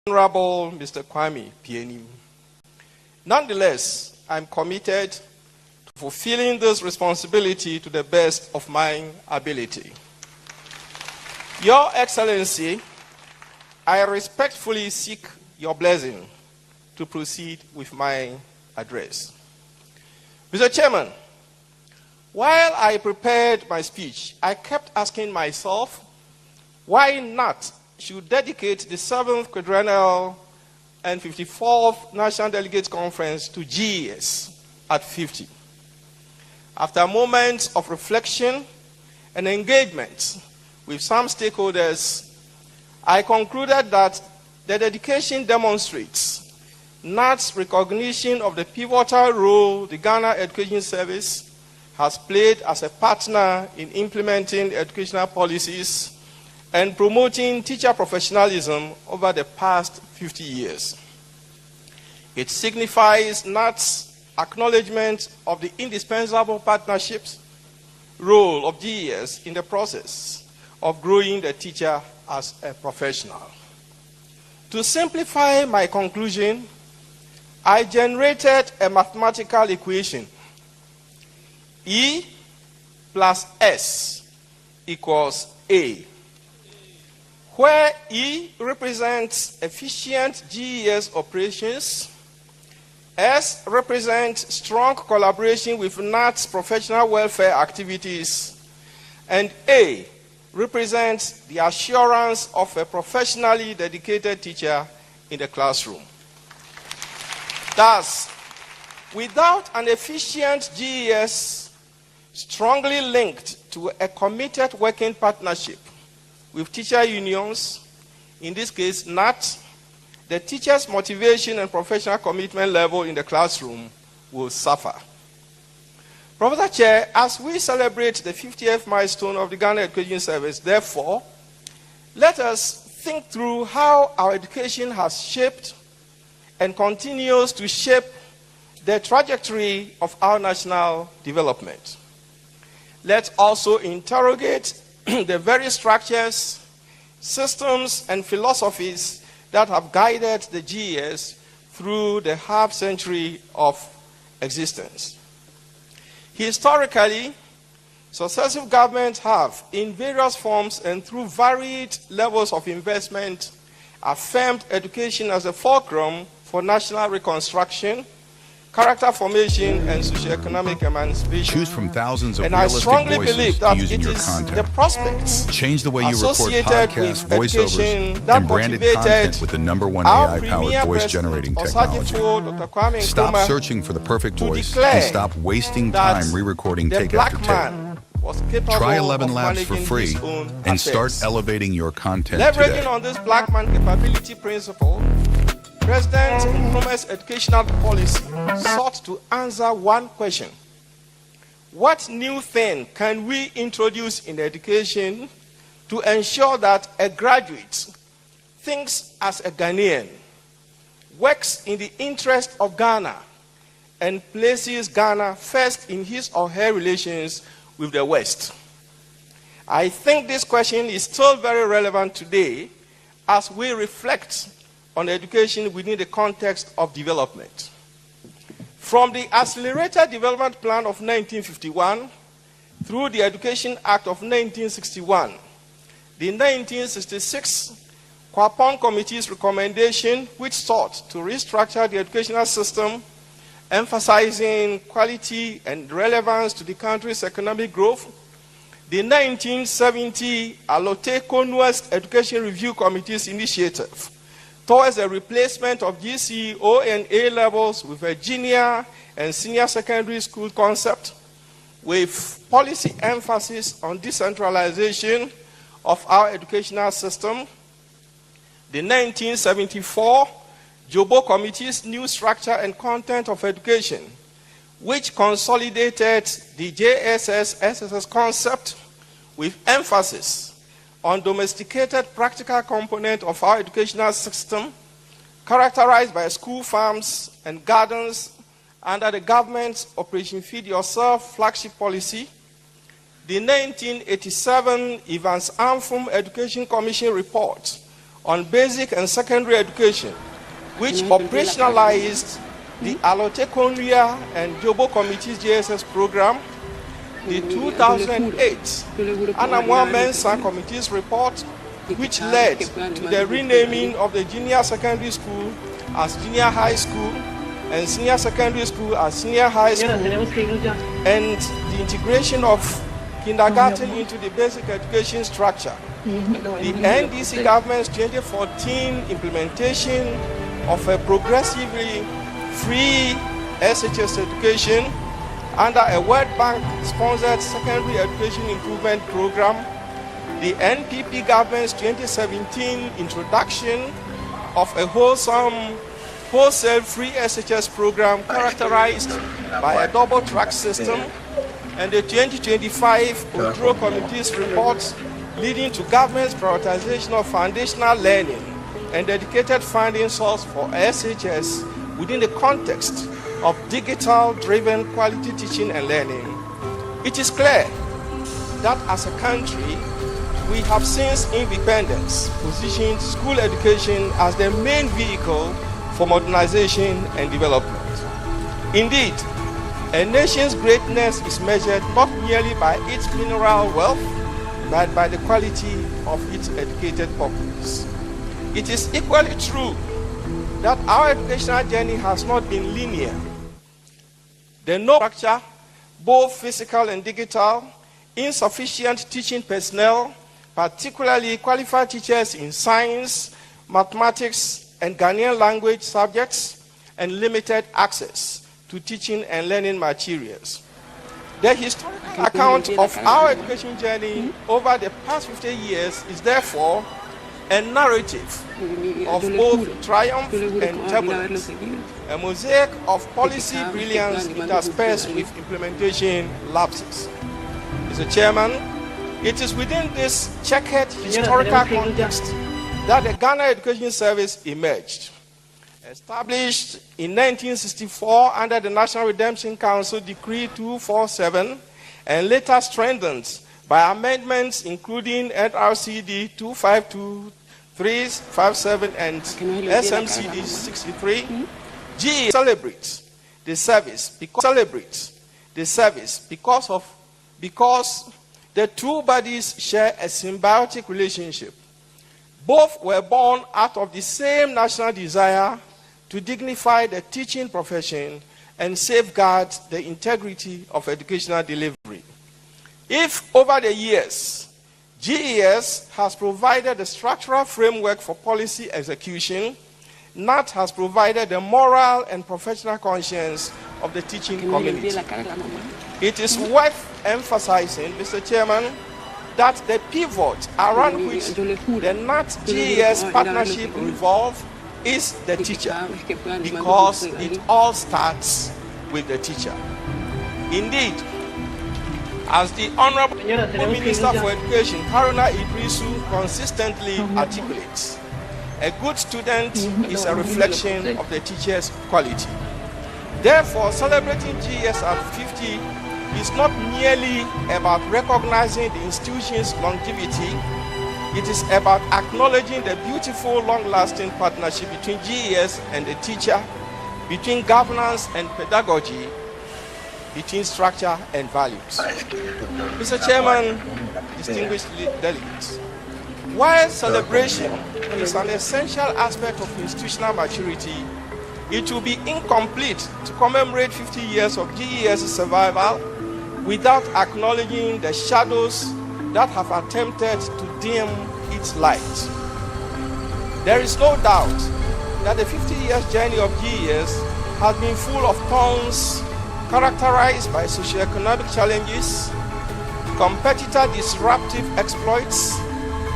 Honorable Mr. Kwame Pienim. Nonetheless, I'm committed to fulfilling this responsibility to the best of my ability. Your Excellency, I respectfully seek your blessing to proceed with my address. Mr. Chairman, while I prepared my speech, I kept asking myself, why not should dedicate the 7th Quadrennial and 54th National Delegates Conference to GES at 50. After moments of reflection and engagement with some stakeholders, I concluded that the dedication demonstrates NAT's recognition of the pivotal role the Ghana Education Service has played as a partner in implementing educational policies and promoting teacher professionalism over the past 50 years. It signifies NAT's acknowledgement of the indispensable partnerships role of GES in the process of growing the teacher as a professional. To simplify my conclusion, I generated a mathematical equation. E plus S equals A, where E represents efficient GES operations, S represents strong collaboration with NAT's professional welfare activities, and A represents the assurance of a professionally dedicated teacher in the classroom. Thus, without an efficient GES strongly linked to a committed working partnership with teacher unions, in this case NAT, the teacher's motivation and professional commitment level in the classroom will suffer. Professor Chair, as we celebrate the 50th milestone of the Ghana Education Service, therefore, let us think through how our education has shaped and continues to shape the trajectory of our national development. Let's also interrogate the very structures, systems, and philosophies that have guided the GES through the half-century of existence. Historically, successive governments have, in various forms and through varied levels of investment, affirmed education as a fulcrum for national reconstruction, character formation, and socioeconomic emancipation. Choose from thousands of and I strongly believe that it is the prospects change the way you record podcasts, voiceovers, and branded content with the #1 AI-powered voice-generating technology. Stop searching for the perfect voice and stop wasting time re-recording take after take. Try 11 Labs for free and start elevating your content today. Leveraging on this black man capability principle, President Nkrumah's educational policy sought to answer one question: what new thing can we introduce in education to ensure that a graduate thinks as a Ghanaian, works in the interest of Ghana, and places Ghana first in his or her relations with the West? I think this question is still very relevant today as we reflect on education within the context of development. From the Accelerated Development Plan of 1951 through the Education Act of 1961, the 1966 Kwapong Committee's recommendation, which sought to restructure the educational system, emphasizing quality and relevance to the country's economic growth, the 1970 Alote-Konua's Education Review Committee's initiative towards the replacement of GCE, O, and A levels with a junior and senior secondary school concept, with policy emphasis on decentralization of our educational system. The 1974 Jobo Committee's new structure and content of education, which consolidated the JSS-SSS concept with emphasis on domesticated practical component of our educational system, characterized by school farms and gardens under the government's Operation Feed Yourself flagship policy, the 1987 Evans Anfum Education Commission report on basic and secondary education, which operationalized the Alote Korea and Jobo Committee's JSS program, the 2008 Anamwa Mensa Committee's report, which led to the renaming of the junior secondary school as junior high school and senior secondary school as senior high school, and the integration of kindergarten into the basic education structure. The NDC government's 2014 implementation of a progressively free SHS education under a World Bank-sponsored secondary education improvement program, the NPP government's 2017 introduction of a wholesale free SHS program characterized by a double-track system, and the 2025 Odro Committee's report leading to government's prioritization of foundational learning and dedicated funding source for SHS within the context of digital-driven quality teaching and learning. It is clear that as a country, we have since independence positioned school education as the main vehicle for modernization and development. Indeed, a nation's greatness is measured not merely by its mineral wealth, but by the quality of its educated populace. It is equally true that our educational journey has not been linear. The no structure, both physical and digital, insufficient teaching personnel, particularly qualified teachers in science, mathematics, and Ghanaian language subjects, and limited access to teaching and learning materials. The historical account of our education journey over the past 50 years is therefore a narrative of both triumph and turbulence, a mosaic of policy brilliance interspersed with implementation lapses. Mr. Chairman, it is within this checkered historical context that the Ghana Education Service emerged. Established in 1964 under the National Redemption Council Decree 247 and later strengthened by amendments including NRCD 252357 and SMCD 63, GE celebrates the service because the two bodies share a symbiotic relationship. Both were born out of the same national desire to dignify the teaching profession and safeguard the integrity of educational delivery. If over the years, GES has provided the structural framework for policy execution, NAT has provided the moral and professional conscience of the teaching community. It is worth emphasizing, Mr. Chairman, that the pivot around which the NAT-GES partnership revolves is the teacher, because it all starts with the teacher. Indeed, as the Honorable Minister for Education, Haruna Idrisu, consistently articulates, a good student is a reflection of the teacher's quality. Therefore, celebrating GES at 50 is not merely about recognizing the institution's longevity. It is about acknowledging the beautiful, long-lasting partnership between GES and the teacher, between governance and pedagogy, between structure and values. Mr. Chairman, distinguished delegates, while celebration is an essential aspect of institutional maturity, it will be incomplete to commemorate 50 years of GES survival without acknowledging the shadows that have attempted to dim its light. There is no doubt that the 50 years journey of GES has been full of thorns characterized by socioeconomic challenges, competitor disruptive exploits,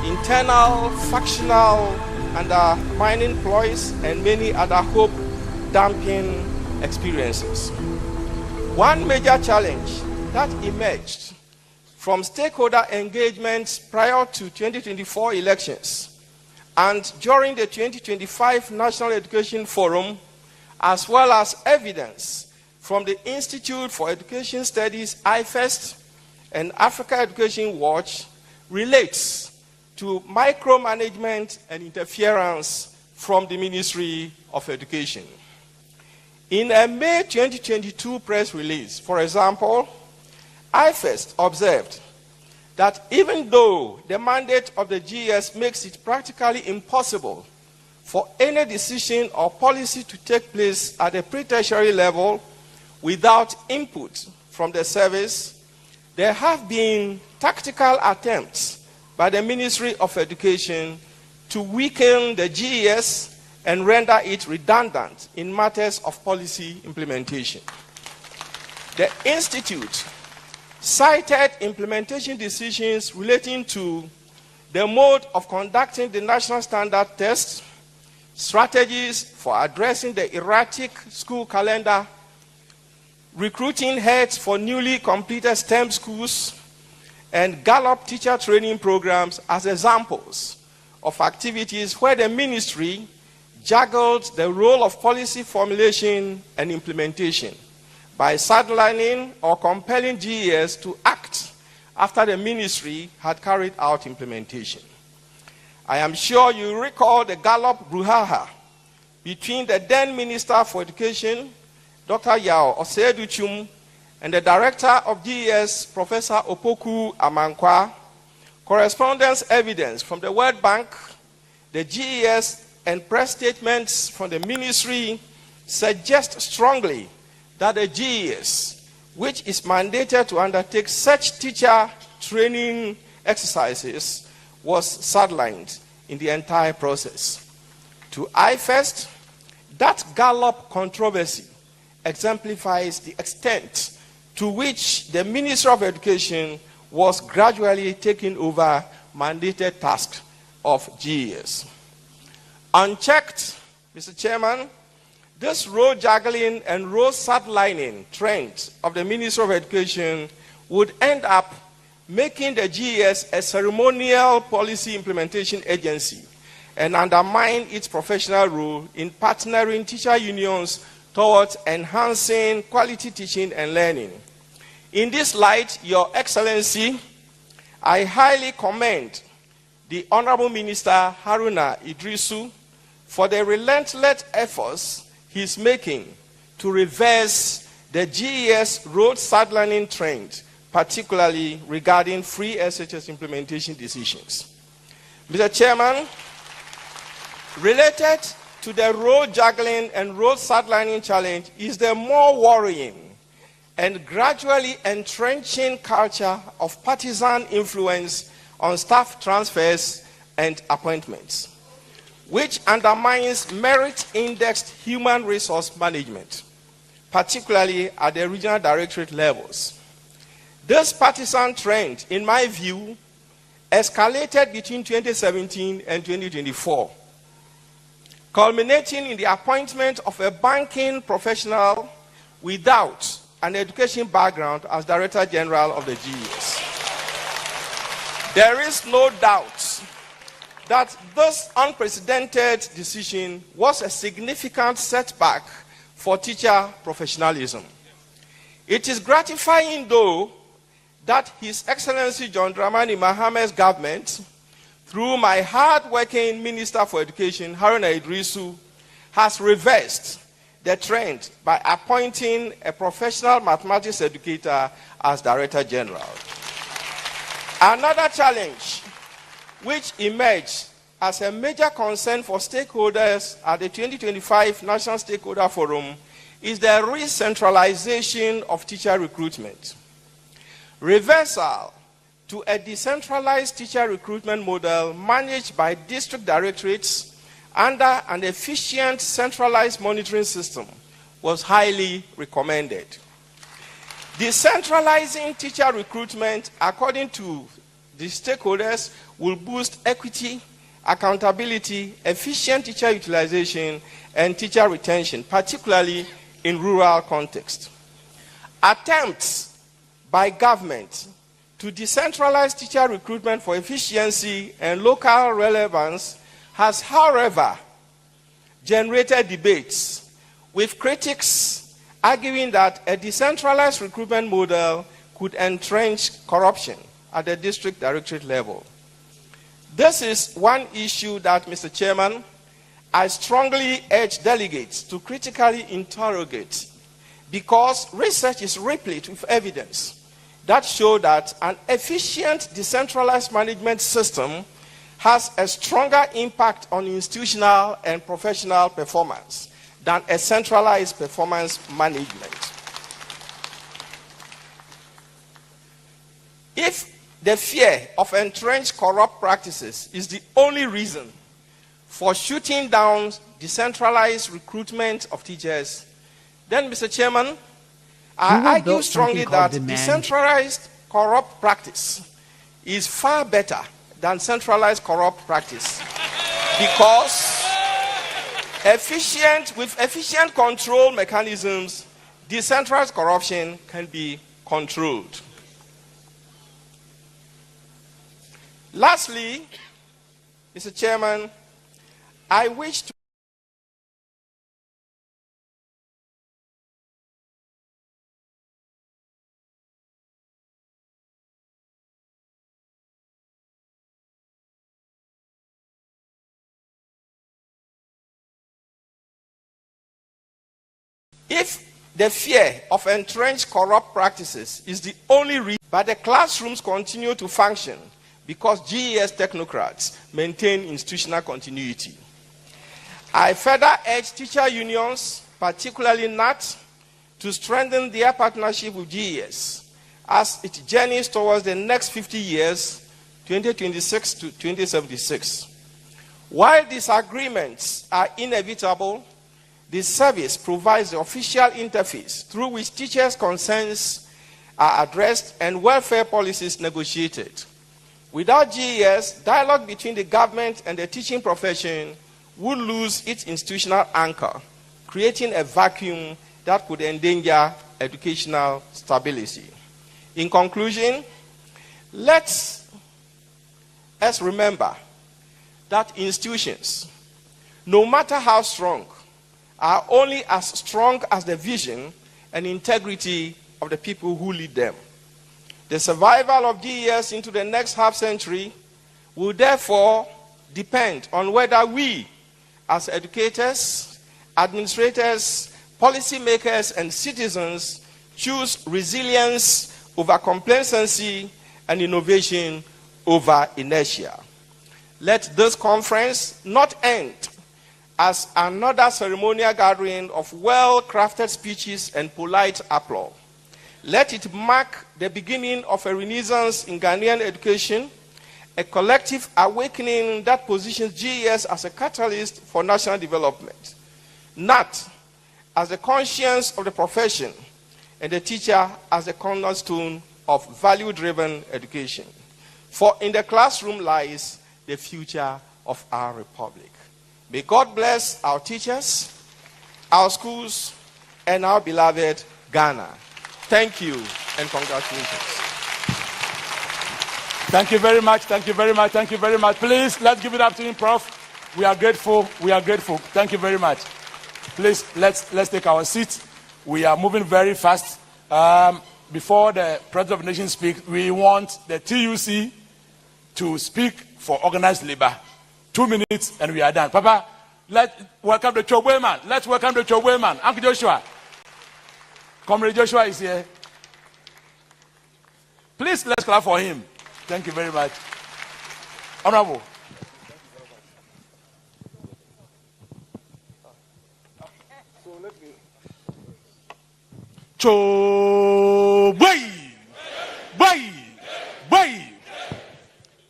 internal, factional, undermining ploys, and many other hope-damping experiences. One major challenge that emerged from stakeholder engagements prior to 2024 elections and during the 2025 National Education Forum, as well as evidence from the Institute for Education Studies, IFEST, and Africa Education Watch, relates to micromanagement and interference from the Ministry of Education. In a May 2022 press release, for example, I first observed that even though the mandate of the GES makes it practically impossible for any decision or policy to take place at the pre-tertiary level without input from the service, there have been tactical attempts by the Ministry of Education to weaken the GES and render it redundant in matters of policy implementation. The Institute cited implementation decisions relating to the mode of conducting the national standard test, strategies for addressing the erratic school calendar, recruiting heads for newly completed STEM schools, and Gallup teacher training programs as examples of activities where the ministry juggled the role of policy formulation and implementation by sidelining or compelling GES to act after the ministry had carried out implementation. I am sure you recall the Gallup brouhaha between the then Minister for Education, Dr. Yao Oseduchum, and the Director of GES, Professor Opoku Amankwa. Correspondence evidence from the World Bank, the GES, and press statements from the ministry suggest strongly that the GES, which is mandated to undertake such teacher training exercises, was sidelined in the entire process. To IFEST, that Gallup controversy exemplifies the extent to which the Ministry of Education was gradually taking over mandated tasks of GES. Unchecked, Mr. Chairman, this role juggling and role sidelining trend of the Ministry of Education would end up making the GES a ceremonial policy implementation agency and undermine its professional role in partnering teacher unions towards enhancing quality teaching and learning. In this light, Your Excellency, I highly commend the Honorable Minister Haruna Idrisu for the relentless efforts he's making to reverse the GES road sidelining trend, particularly regarding free SHS implementation decisions. Mr. Chairman, related to the road juggling and road sidelining challenge is the more worrying and gradually entrenching culture of partisan influence on staff transfers and appointments, which undermines merit-indexed human resource management, particularly at the regional directorate levels. This partisan trend, in my view, escalated between 2017 and 2024, culminating in the appointment of a banking professional without an education background as Director General of the GES. There is no doubt that this unprecedented decision was a significant setback for teacher professionalism. It is gratifying, though, that His Excellency John Dramani Mahame's government, through my hard-working Minister for Education, Haruna Idrisu, has reversed the trend by appointing a professional mathematics educator as Director General. Another challenge which emerged as a major concern for stakeholders at the 2025 National Stakeholder Forum is the re-centralization of teacher recruitment. Reversal to a decentralized teacher recruitment model managed by district directorates under an efficient centralized monitoring system was highly recommended. Decentralizing teacher recruitment, according to the stakeholders, will boost equity, accountability, efficient teacher utilization, and teacher retention, particularly in rural contexts. Attempts by government to decentralize teacher recruitment for efficiency and local relevance has, however, generated debates, with critics arguing that a decentralized recruitment model could entrench corruption at the district directorate level. This is one issue that, Mr. Chairman, I strongly urge delegates to critically interrogate, because research is replete with evidence that show that an efficient decentralized management system has a stronger impact on institutional and professional performance than a centralized performance management. If the fear of entrenched corrupt practices is the only reason for shooting down decentralized recruitment of teachers, then, Mr. Chairman, I argue strongly that decentralized corrupt practice is far better than centralized corrupt practice, because with efficient control mechanisms, decentralized corruption can be controlled. Lastly, Mr. Chairman, I wish to If the fear of entrenched corrupt practices is the only reason, but the classrooms continue to function because GES technocrats maintain institutional continuity, I further urge teacher unions, particularly NAT, to strengthen their partnership with GES as it journeys towards the next 50 years, 2026 to 2076. While disagreements are inevitable, the service provides the official interface through which teachers' concerns are addressed and welfare policies negotiated. Without GES, dialogue between the government and the teaching profession would lose its institutional anchor, creating a vacuum that could endanger educational stability. In conclusion, let us remember that institutions, no matter how strong, are only as strong as the vision and integrity of the people who lead them. The survival of GES into the next half-century will therefore depend on whether we, as educators, administrators, policymakers, and citizens, choose resilience over complacency and innovation over inertia. Let this conference not end as another ceremonial gathering of well-crafted speeches and polite applause. Let it mark the beginning of a renaissance in Ghanaian education, a collective awakening that positions GES as a catalyst for national development, not as the conscience of the profession, and the teacher as the cornerstone of value-driven education. For in the classroom lies the future of our republic. May God bless our teachers, our schools, and our beloved Ghana. Thank you and congratulations. Thank you very much. Thank you very much. Thank you very much. Please, let's give it up to him, Prof. We are grateful. We are grateful. Thank you very much. Please, let's take our seats. We are moving very fast. Before the President of the Nation speaks, we want the TUC to speak for organized labor. 2 minutes and we are done. Papa, let's welcome the Chobwe man. Let's welcome the Chobwe man. Uncle Joshua. Comrade Joshua is here. Please, let's clap for him. Thank you very much. Honorable. Chobwe. Boy.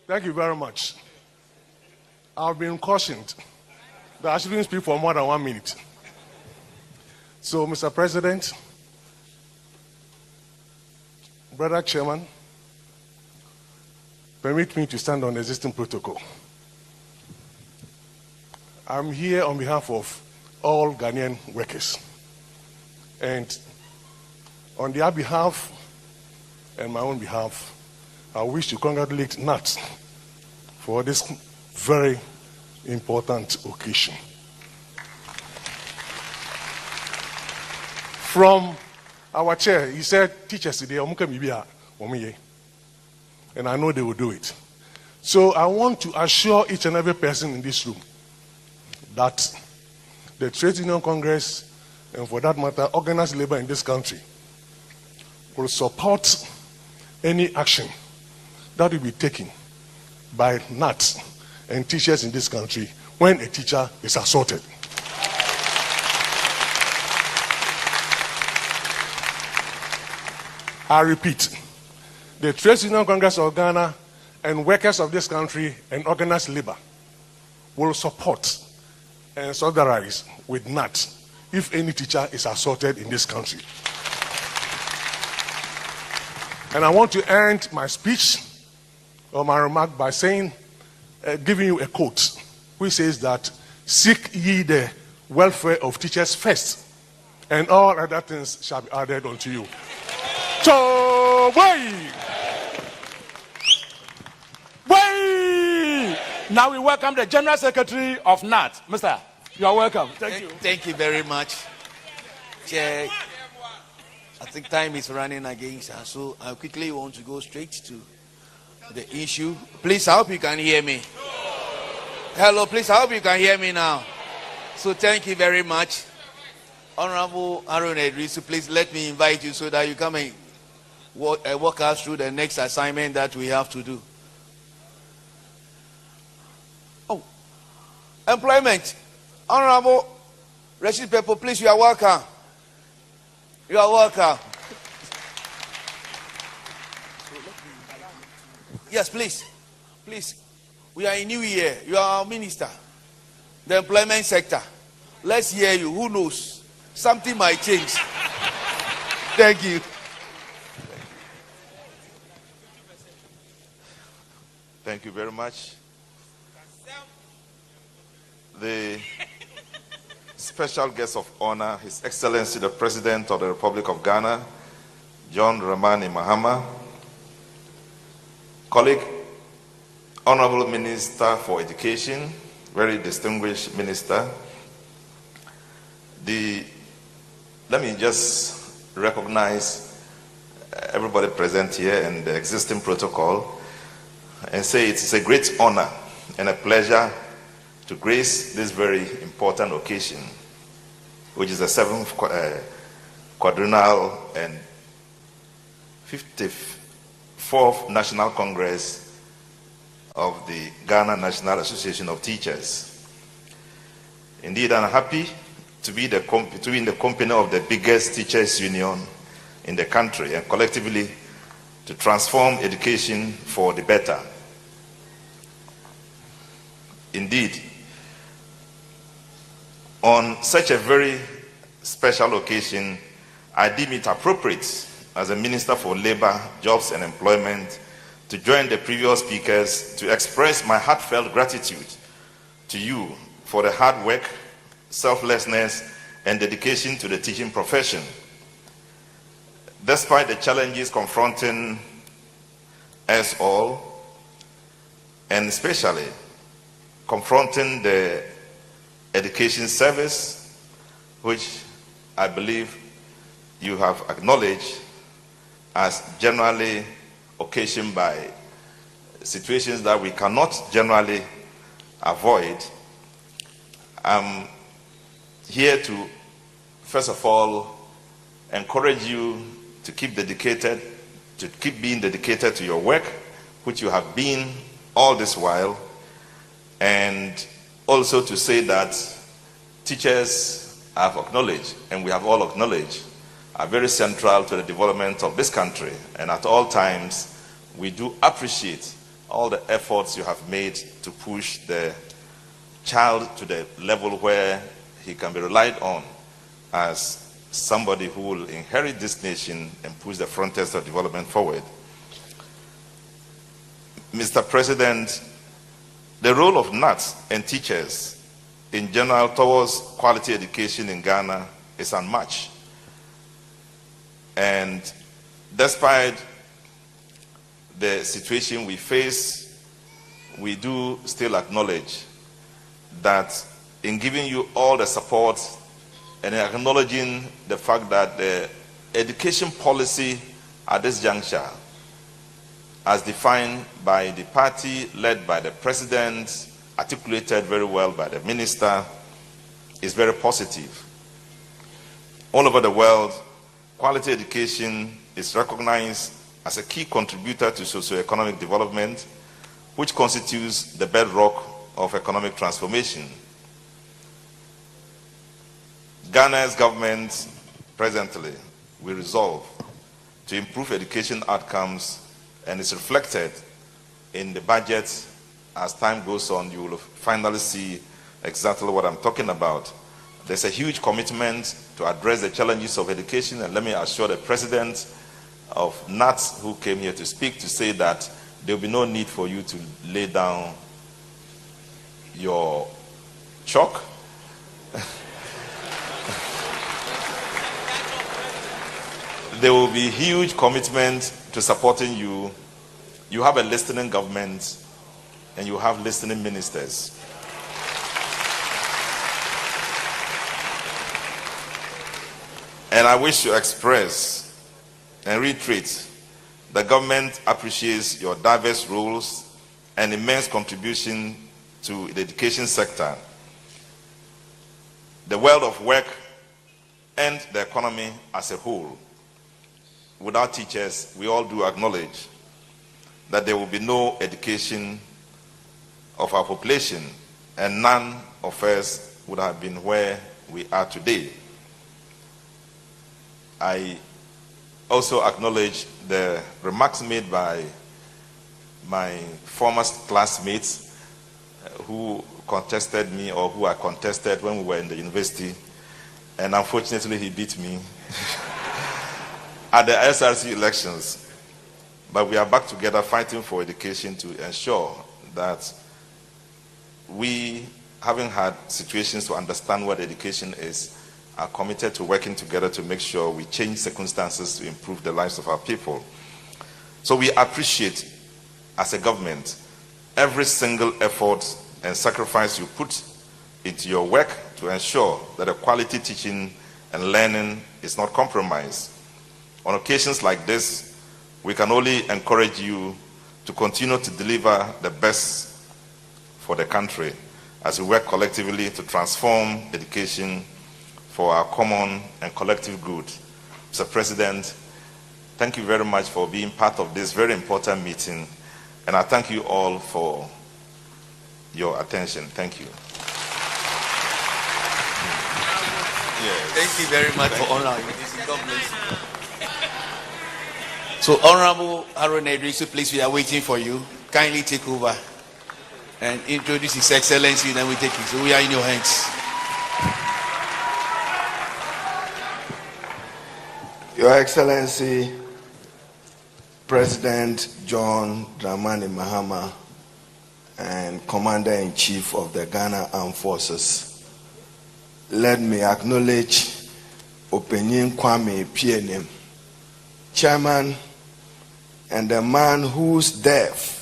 Thank you very much. I've been cautioned that I shouldn't speak for more than 1 minute. So, Mr. President, Brother Chairman, permit me to stand on the existing protocol. I'm here on behalf of all Ghanaian workers. And on their behalf and my own behalf, I wish to congratulate NAT for this very important occasion. From our chair, he said, teachers today, and I know they will do it. So I want to assure each and every person in this room that the Trade Union Congress, and for that matter, organized labor in this country, will support any action that will be taken by NAT and teachers in this country when a teacher is assaulted. I repeat, the Trade Union Congress of Ghana and workers of this country and organized labor will support and solidarize with NAT if any teacher is assaulted in this country. And I want to end my speech or my remark by saying, giving you a quote, which says that, "Seek ye the welfare of teachers first, and all other things shall be added unto you." So, way! Now we welcome the General Secretary of NAT. Mr. You are welcome. Thank you. Thank you very much. Chair, I think time is running against us, so I quickly want to go straight to the issue. Please, I hope you can hear me. Hello, please, I hope you can hear me now. So thank you very much. Honorable Aaron Edrisu, please let me invite you so that you come and walk us through the next assignment that we have to do. Oh, employment. Honorable Rashid Pepo, please, you are welcome. You are welcome. Yes, please. Please. We are in New Year. You are our minister. The employment sector. Let's hear you. Who knows? Something might change. Thank you. Thank you very much. The special guest of honor, His Excellency the President of the Republic of Ghana, John Dramani Mahama, colleague, Honorable Minister for Education, very distinguished minister. Let me just recognize everybody present here and the existing protocol and say it is a great honor and a pleasure to grace this very important occasion, which is the 7th quadrennial and 54th National Congress of the Ghana National Association of Teachers. Indeed, I'm happy to be in the company of the biggest teachers union in the country and collectively to transform education for the better. Indeed, on such a very special occasion, I deem it appropriate as a Minister for Labor, Jobs and Employment to join the previous speakers to express my heartfelt gratitude to you for the hard work, selflessness, and dedication to the teaching profession. Despite the challenges confronting us all, and especially confronting the education service, which I believe you have acknowledged as generally occasioned by situations that we cannot generally avoid, I'm here to, first of all, encourage you to keep being dedicated to your work, which you have been all this while, and also to say that teachers have acknowledged, and we have all acknowledged, are very central to the development of this country, and at all times we do appreciate all the efforts you have made to push the child to the level where he can be relied on as somebody who will inherit this nation and push the frontiers of development forward. Mr. President, the role of NAT and teachers in general towards quality education in Ghana is unmatched. And despite the situation we face, we do still acknowledge that in giving you all the support and acknowledging the fact that the education policy at this juncture as defined by the party led by the president, articulated very well by the minister, is very positive. All over the world, quality education is recognized as a key contributor to socio-economic development, which constitutes the bedrock of economic transformation. Ghana's government presently will resolve to improve education outcomes, and is reflected in the budget. As time goes on, you will finally see exactly what I'm talking about. There's a huge commitment to address the challenges of education, and let me assure the president of NAT who came here to speak to say that there will be no need for you to lay down your chalk. There will be huge commitment to supporting you. You have a listening government and you have listening ministers. And I wish to express and reiterate the government appreciates your diverse roles and immense contribution to the education sector, the world of work, and the economy as a whole. Without teachers, we all do acknowledge that there will be no education of our population, and none of us would have been where we are today. I also acknowledge the remarks made by my former classmates who contested me, or who I contested when we were in the university, and unfortunately he beat me at the SRC elections. But we are back together fighting for education to ensure that we, having had situations to understand what education is, are committed to working together to make sure we change circumstances to improve the lives of our people. So we appreciate, as a government, every single effort and sacrifice you put into your work to ensure that the quality teaching and learning is not compromised. On occasions like this, we can only encourage you to continue to deliver the best for the country as we work collectively to transform education for our common and collective good. Mr. President, thank you very much for being part of this very important meeting, and I thank you all for your attention. Thank you. Yes. Thank you very much for honoring this. God bless you. So, Honorable Aaron Edrisu, please, we are waiting for you. Kindly take over and introduce His Excellency, then we take it. So we are in your hands. Your Excellency, President John Dramani Mahama, and Commander-in-Chief of the Ghana Armed Forces, let me acknowledge Openyin Kwame Pienem, Chairman, and the man whose death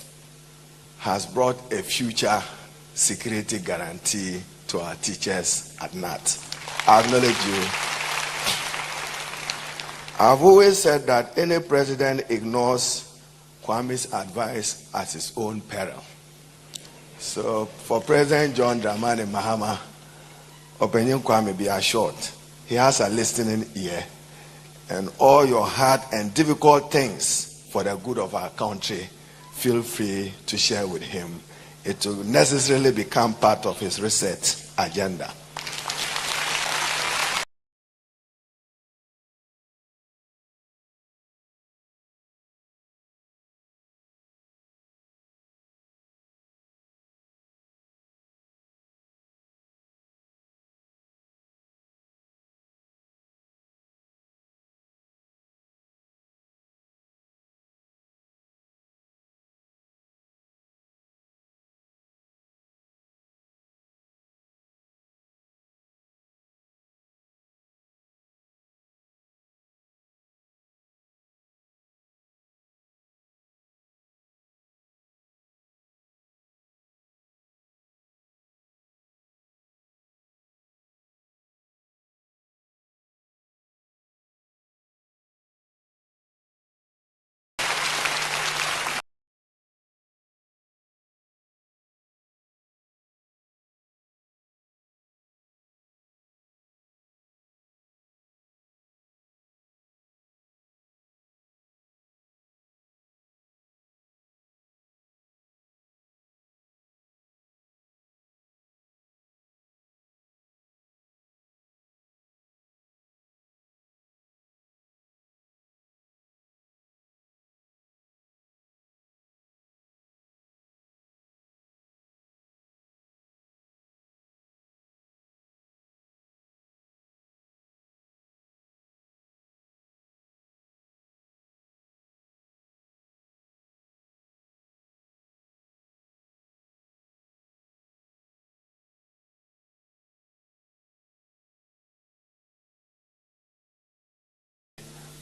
has brought a future security guarantee to our teachers at NAT. I acknowledge you. I've always said that any president ignores Kwame's advice at his own peril. So for President John Dramani Mahama, Openyin Kwame, be assured, he has a listening ear, and all your hard and difficult things for the good of our country, feel free to share with him. It will necessarily become part of his research agenda.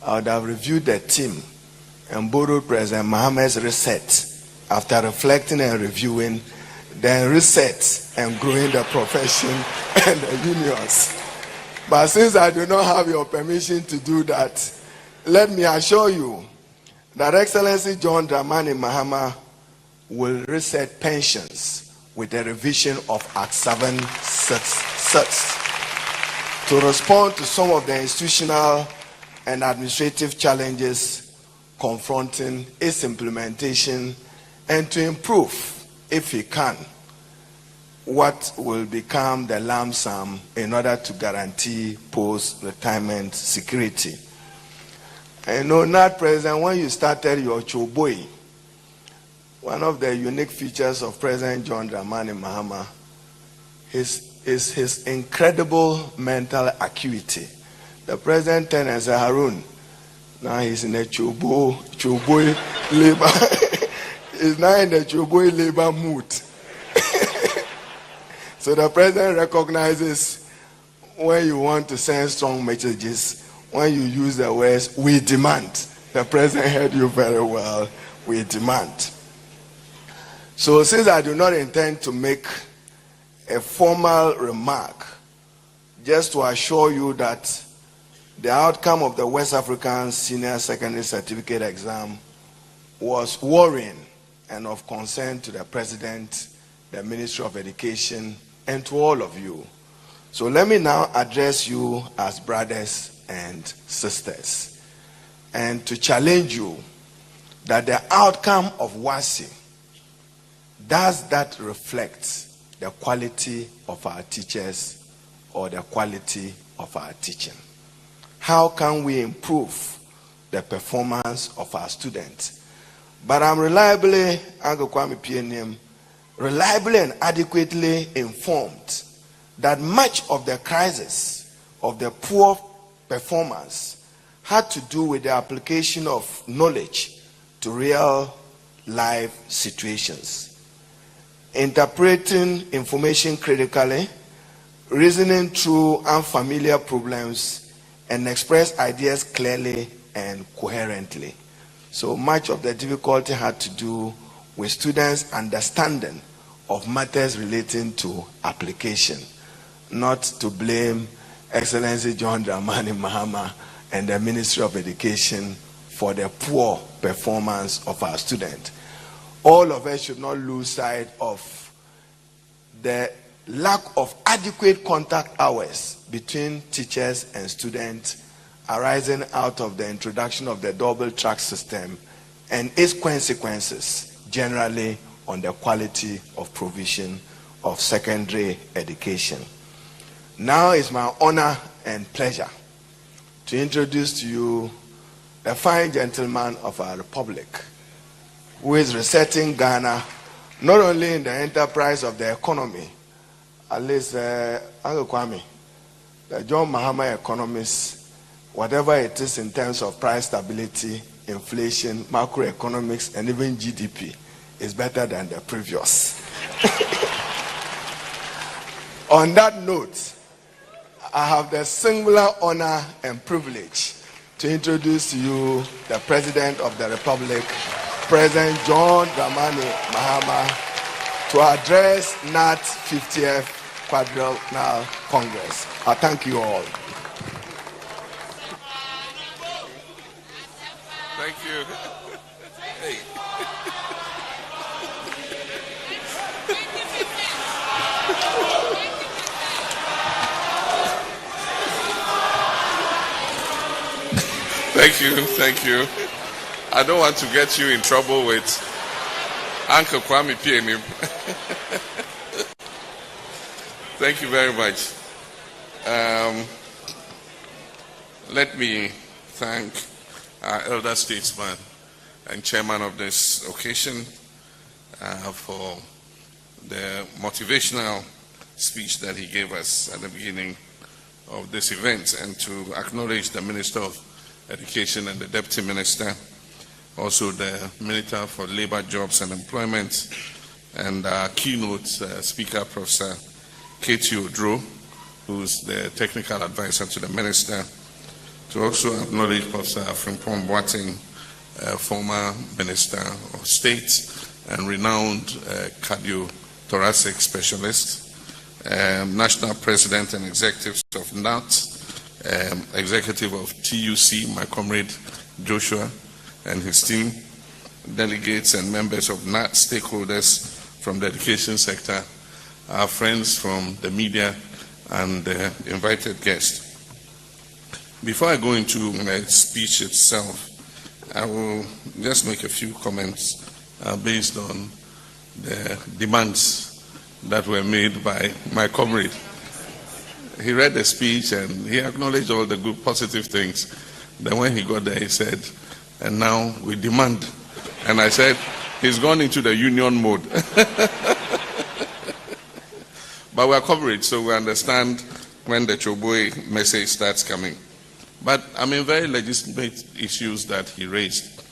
I would have reviewed the team and borrowed President Mohammed's reset after reflecting and reviewing, then reset and growing the profession and the unions. But since I do not have your permission to do that, let me assure you that Excellency John Dramani Mahama will reset pensions with a revision of Act 766 to respond to some of the institutional and administrative challenges confronting its implementation and to improve, if he can, what will become the lump sum in order to guarantee post-retirement security. And NAT President, when you started your Choboi, one of the unique features of President John Dramani Mahama is his incredible mental acuity. The President turned and said, Harun, now he's in a Choboi labor. He's now in the Choboi labor mood. So the President recognizes when you want to send strong messages, when you use the words, we demand. The President heard you very well, we demand. So since I do not intend to make a formal remark, just to assure you that the outcome of the West African Senior Secondary Certificate exam was worrying and of concern to the President, the Ministry of Education, and to all of you. So let me now address you as brothers and sisters and to challenge you that the outcome of WASI, does that reflect the quality of our teachers or the quality of our teaching? How can we improve the performance of our students? But I'm reliably, Uncle Kwame PNM, reliably and adequately informed that much of the crisis of the poor performance had to do with the application of knowledge to real life situations, interpreting information critically, reasoning through unfamiliar problems, and express ideas clearly and coherently. So much of the difficulty had to do with students' understanding of matters relating to application, not to blame Excellency John Dramani Mahama and the Ministry of Education for the poor performance of our students. All of us should not lose sight of the lack of adequate contact hours between teachers and students arising out of the introduction of the double track system and its consequences generally on the quality of provision of secondary education. Now it's my honor and pleasure to introduce to you the fine gentleman of our republic who is resetting Ghana not only in the enterprise of the economy, at least Uncle Kwame, the John Mahama economists, whatever it is in terms of price stability, inflation, macroeconomics, and even GDP, is better than the previous. On that note, I have the singular honor and privilege to introduce to you the President of the Republic, President John Dramani Mahama, to address NAT 50th Quadrennial Congress. I thank you all. Thank you. Hey. Thank you. I don't want to get you in trouble with Uncle Kwame PNM. Thank you very much. Let me thank our elder statesman and chairman of this occasion for the motivational speech that he gave us at the beginning of this event, and to acknowledge the Minister of Education and the Deputy Minister, also the Minister for Labor, Jobs and Employment, and our keynote speaker, Professor Katie Odro, who's the technical advisor to the Minister, to to also acknowledge Professor Frimpong Boateng, former Minister of State and renowned cardiothoracic specialist, National President and Executives of NAT, Executive of TUC, my comrade Joshua and his team, delegates and members of NAT, stakeholders from the education sector, our friends from the media, and the invited guests. Before I go into my speech itself, I will just make a few comments based on the demands that were made by my comrade. He read the speech and he acknowledged all the good, positive things. Then when he got there, he said, and now we demand. And I said, he's gone into the union mode. But we're covered, so we understand when the Choboi message starts coming. But I mean, very legitimate issues that he raised.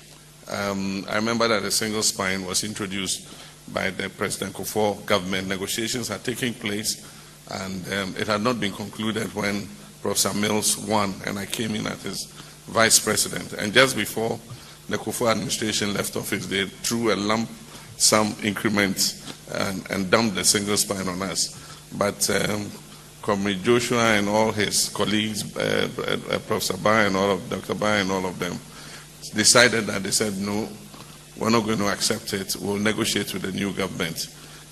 I remember that a single spine was introduced by the President Kufuor government. Negotiations had taken place, and it had not been concluded when Professor Mills won, and I came in as vice president. And just before the Kufuor administration left office, they threw a lump sum increment and dumped the single spine on us. But Comrade Joshua and all his colleagues, Professor Bai and all of Dr. Bai and all of them, decided that they said, no, we're not going to accept it. We'll negotiate with the new government.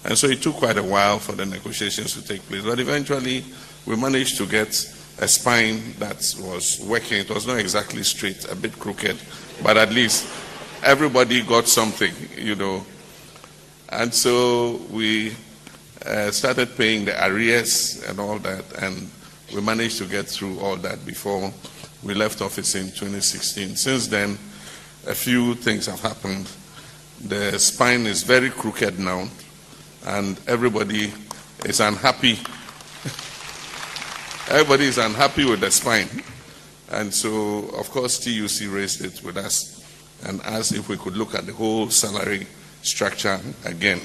And so it took quite a while for the negotiations to take place. But eventually, we managed to get a spine that was working. It was not exactly straight, a bit crooked, but at least everybody got something, you know. And so we started paying the arrears and all that, and we managed to get through all that before we left office in 2016. Since then, a few things have happened. The spine is very crooked now, and everybody is unhappy. Everybody is unhappy with the spine. And so, of course, TUC raised it with us and asked if we could look at the whole salary structure again.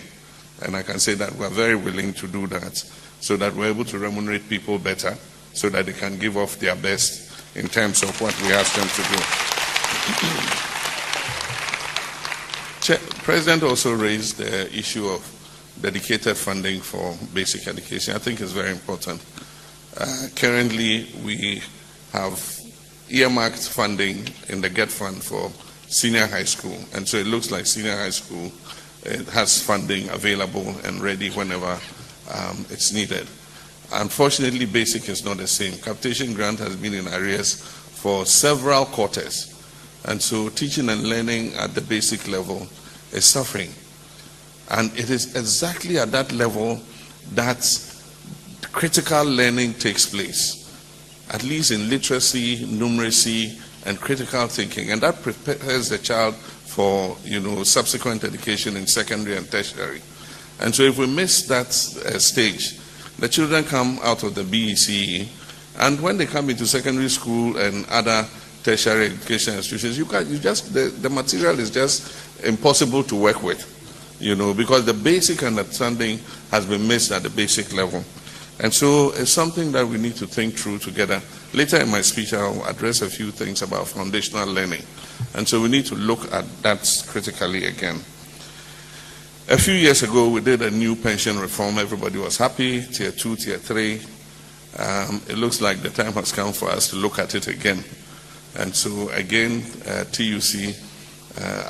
And I can say that we're very willing to do that so that we're able to remunerate people better so that they can give off their best in terms of what we ask them to do. President also raised the issue of dedicated funding for basic education. I think it's very important. Currently, we have earmarked funding in the GET fund for senior high school. And so it looks like senior high school it has funding available and ready whenever it's needed. Unfortunately, basic is not the same. Capitation grant has been in arrears for several quarters. And so teaching and learning at the basic level is suffering. And it is exactly at that level that critical learning takes place, at least in literacy, numeracy, and critical thinking. And that prepares the child for, you know, subsequent education in secondary and tertiary. And so if we miss that stage, the children come out of the BECE, and when they come into secondary school and other tertiary education institutions, the material is just impossible to work with, you know, because the basic understanding has been missed at the basic level. And so it's something that we need to think through together. Later in my speech, I'll address a few things about foundational learning. And so we need to look at that critically again. A few years ago, we did a new pension reform. Everybody was happy, tier 2, tier 3. It looks like the time has come for us to look at it again. And so again, TUC,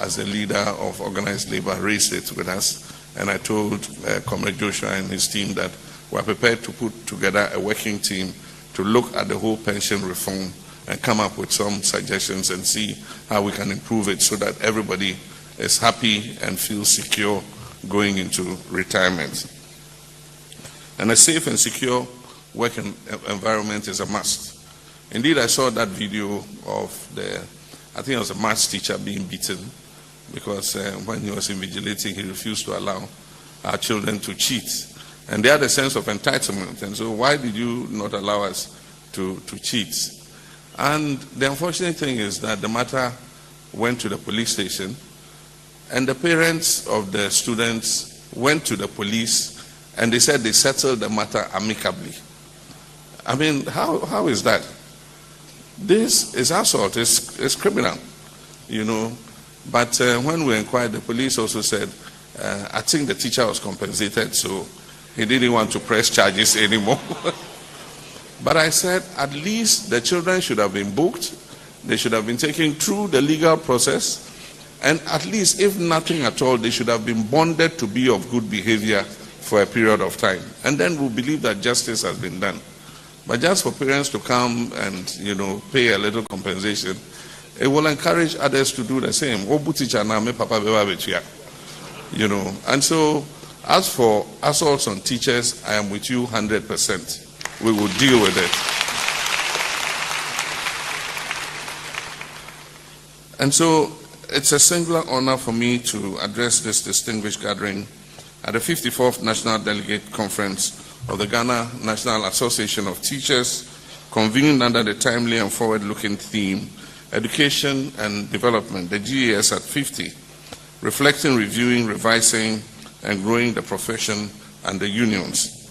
as the leader of organized labor, raised it with us. And I told Comrade Joshua and his team that we're prepared to put together a working team to look at the whole pension reform and come up with some suggestions and see how we can improve it so that everybody is happy and feels secure going into retirement. And a safe and secure work environment is a must. Indeed, I saw that video of I think it was a maths teacher being beaten because when he was invigilating, he refused to allow our children to cheat. And they had a sense of entitlement. And so why did you not allow us to cheat? And the unfortunate thing is that the matter went to the police station, and the parents of the students went to the police, and they said they settled the matter amicably. I mean, how is that? This is assault, it's criminal, you know. But when we inquired, the police also said, I think the teacher was compensated, so he didn't want to press charges anymore. But I said, at least the children should have been booked, they should have been taken through the legal process, and at least, if nothing at all, they should have been bonded to be of good behavior for a period of time. And then we'll believe that justice has been done. But just for parents to come and, you know, pay a little compensation, it will encourage others to do the same. You know, and so as for assaults on teachers, I am with you 100%. We will deal with it. And so it's a singular honor for me to address this distinguished gathering at the 54th National Delegate Conference of the Ghana National Association of Teachers, convened under the timely and forward-looking theme, Education and Development, the GAS at 50, reflecting, reviewing, revising, and growing the profession and the unions.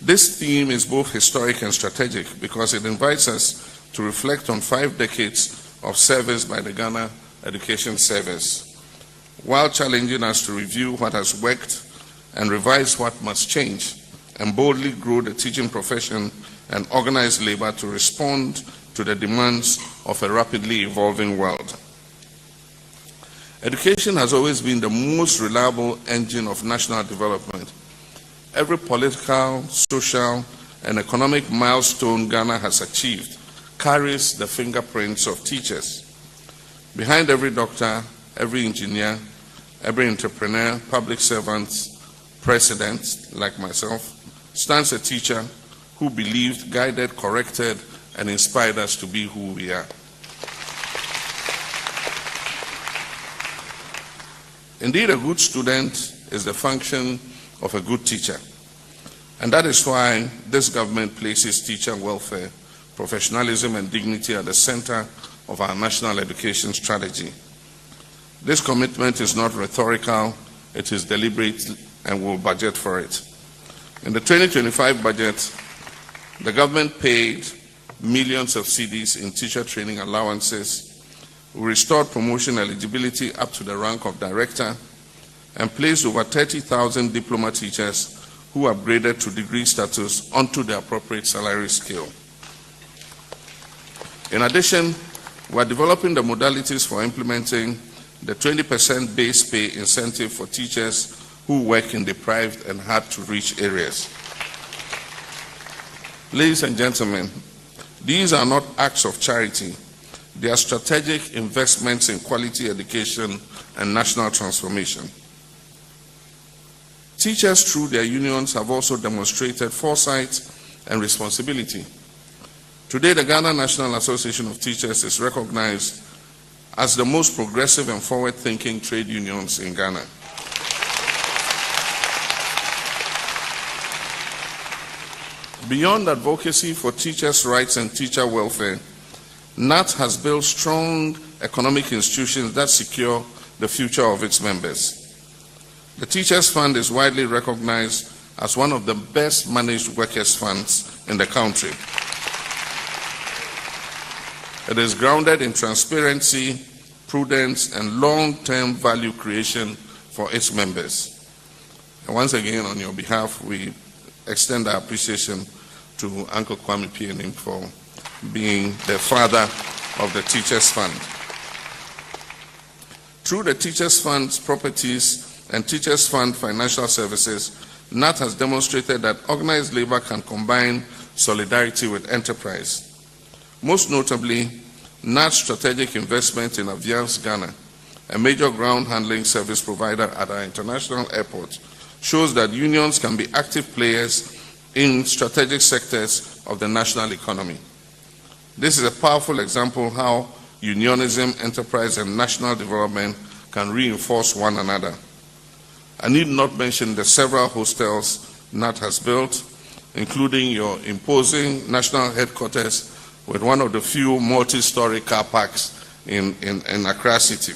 This theme is both historic and strategic because it invites us to reflect on 5 decades of service by the Ghana Education Service, while challenging us to review what has worked and revise what must change, and boldly grow the teaching profession and organized labor to respond to the demands of a rapidly evolving world. Education has always been the most reliable engine of national development. Every political, social, and economic milestone Ghana has achieved carries the fingerprints of teachers. Behind every doctor, every engineer, every entrepreneur, public servant, president, like myself, stands a teacher who believed, guided, corrected, and inspired us to be who we are. Indeed, a good student is the function of a good teacher. And that is why this government places teacher welfare, professionalism, and dignity at the center of our national education strategy. This commitment is not rhetorical, it is deliberate, and we'll budget for it. In the 2025 budget, the government paid millions of cedis in teacher training allowances. We restored promotion eligibility up to the rank of director and placed over 30,000 diploma teachers who upgraded to degree status onto the appropriate salary scale. In addition, we are developing the modalities for implementing the 20% base pay incentive for teachers who work in deprived and hard-to-reach areas. Ladies and gentlemen, these are not acts of charity. They are strategic investments in quality education and national transformation. Teachers, through their unions, have also demonstrated foresight and responsibility. Today, the Ghana National Association of Teachers is recognized as the most progressive and forward-thinking trade unions in Ghana. Beyond advocacy for teachers' rights and teacher welfare, NAT has built strong economic institutions that secure the future of its members. The Teachers Fund is widely recognized as one of the best managed workers' funds in the country. It is grounded in transparency, prudence, and long-term value creation for its members. And once again, on your behalf, we extend our appreciation to Uncle Kwame Pianim for being the father of the Teachers Fund. Through the Teachers Fund's properties and Teachers Fund financial services, NAT has demonstrated that organized labor can combine solidarity with enterprise. Most notably, NAT's strategic investment in Aviance Ghana, a major ground handling service provider at our international airport, shows that unions can be active players in strategic sectors of the national economy. This is a powerful example of how unionism, enterprise, and national development can reinforce one another. I need not mention the several hostels NAT has built, including your imposing national headquarters with one of the few multi-story car parks in Accra City.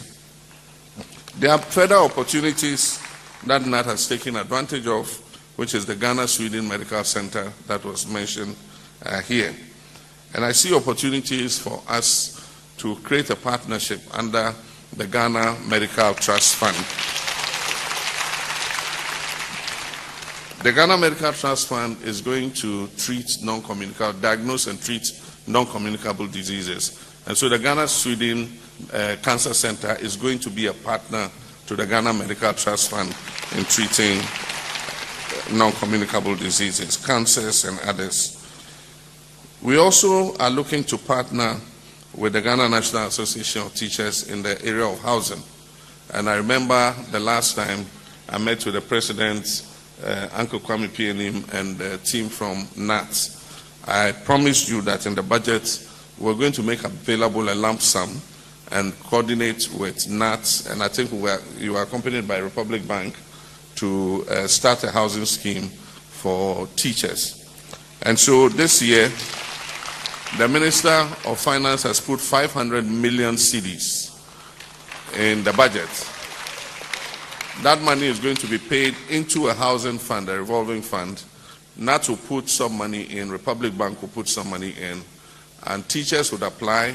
There are further opportunities that NAT has taken advantage of, which is the Ghana-Sweden Medical Center that was mentioned here. And I see opportunities for us to create a partnership under the Ghana Medical Trust Fund. The Ghana Medical Trust Fund is going to diagnose and treat non-communicable diseases. And so the Ghana-Sweden Cancer Center is going to be a partner to the Ghana Medical Trust Fund in treating non-communicable diseases, cancers and others. We also are looking to partner with the Ghana National Association of Teachers in the area of housing. And I remember the last time I met with the President, Uncle Kwame Pianim, and the team from NAT. I promised you that in the budget, we're going to make available a lump sum and coordinate with NAT, and I think you are accompanied by Republic Bank to start a housing scheme for teachers. And so this year, the Minister of Finance has put 500 million cedis in the budget. That money is going to be paid into a housing fund, a revolving fund. NAT will put some money in, Republic Bank will put some money in, and teachers would apply,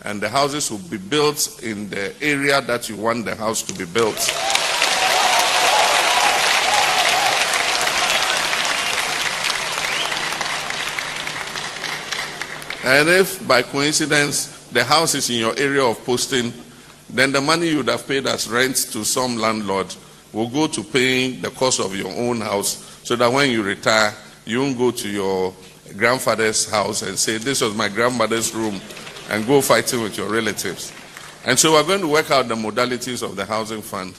and the houses will be built in the area that you want the house to be built. And if by coincidence the house is in your area of posting, then the money you would have paid as rent to some landlord will go to paying the cost of your own house, so that when you retire, you won't go to your grandfather's house and say, this was my grandmother's room, and go fighting with your relatives. And so we're going to work out the modalities of the housing fund.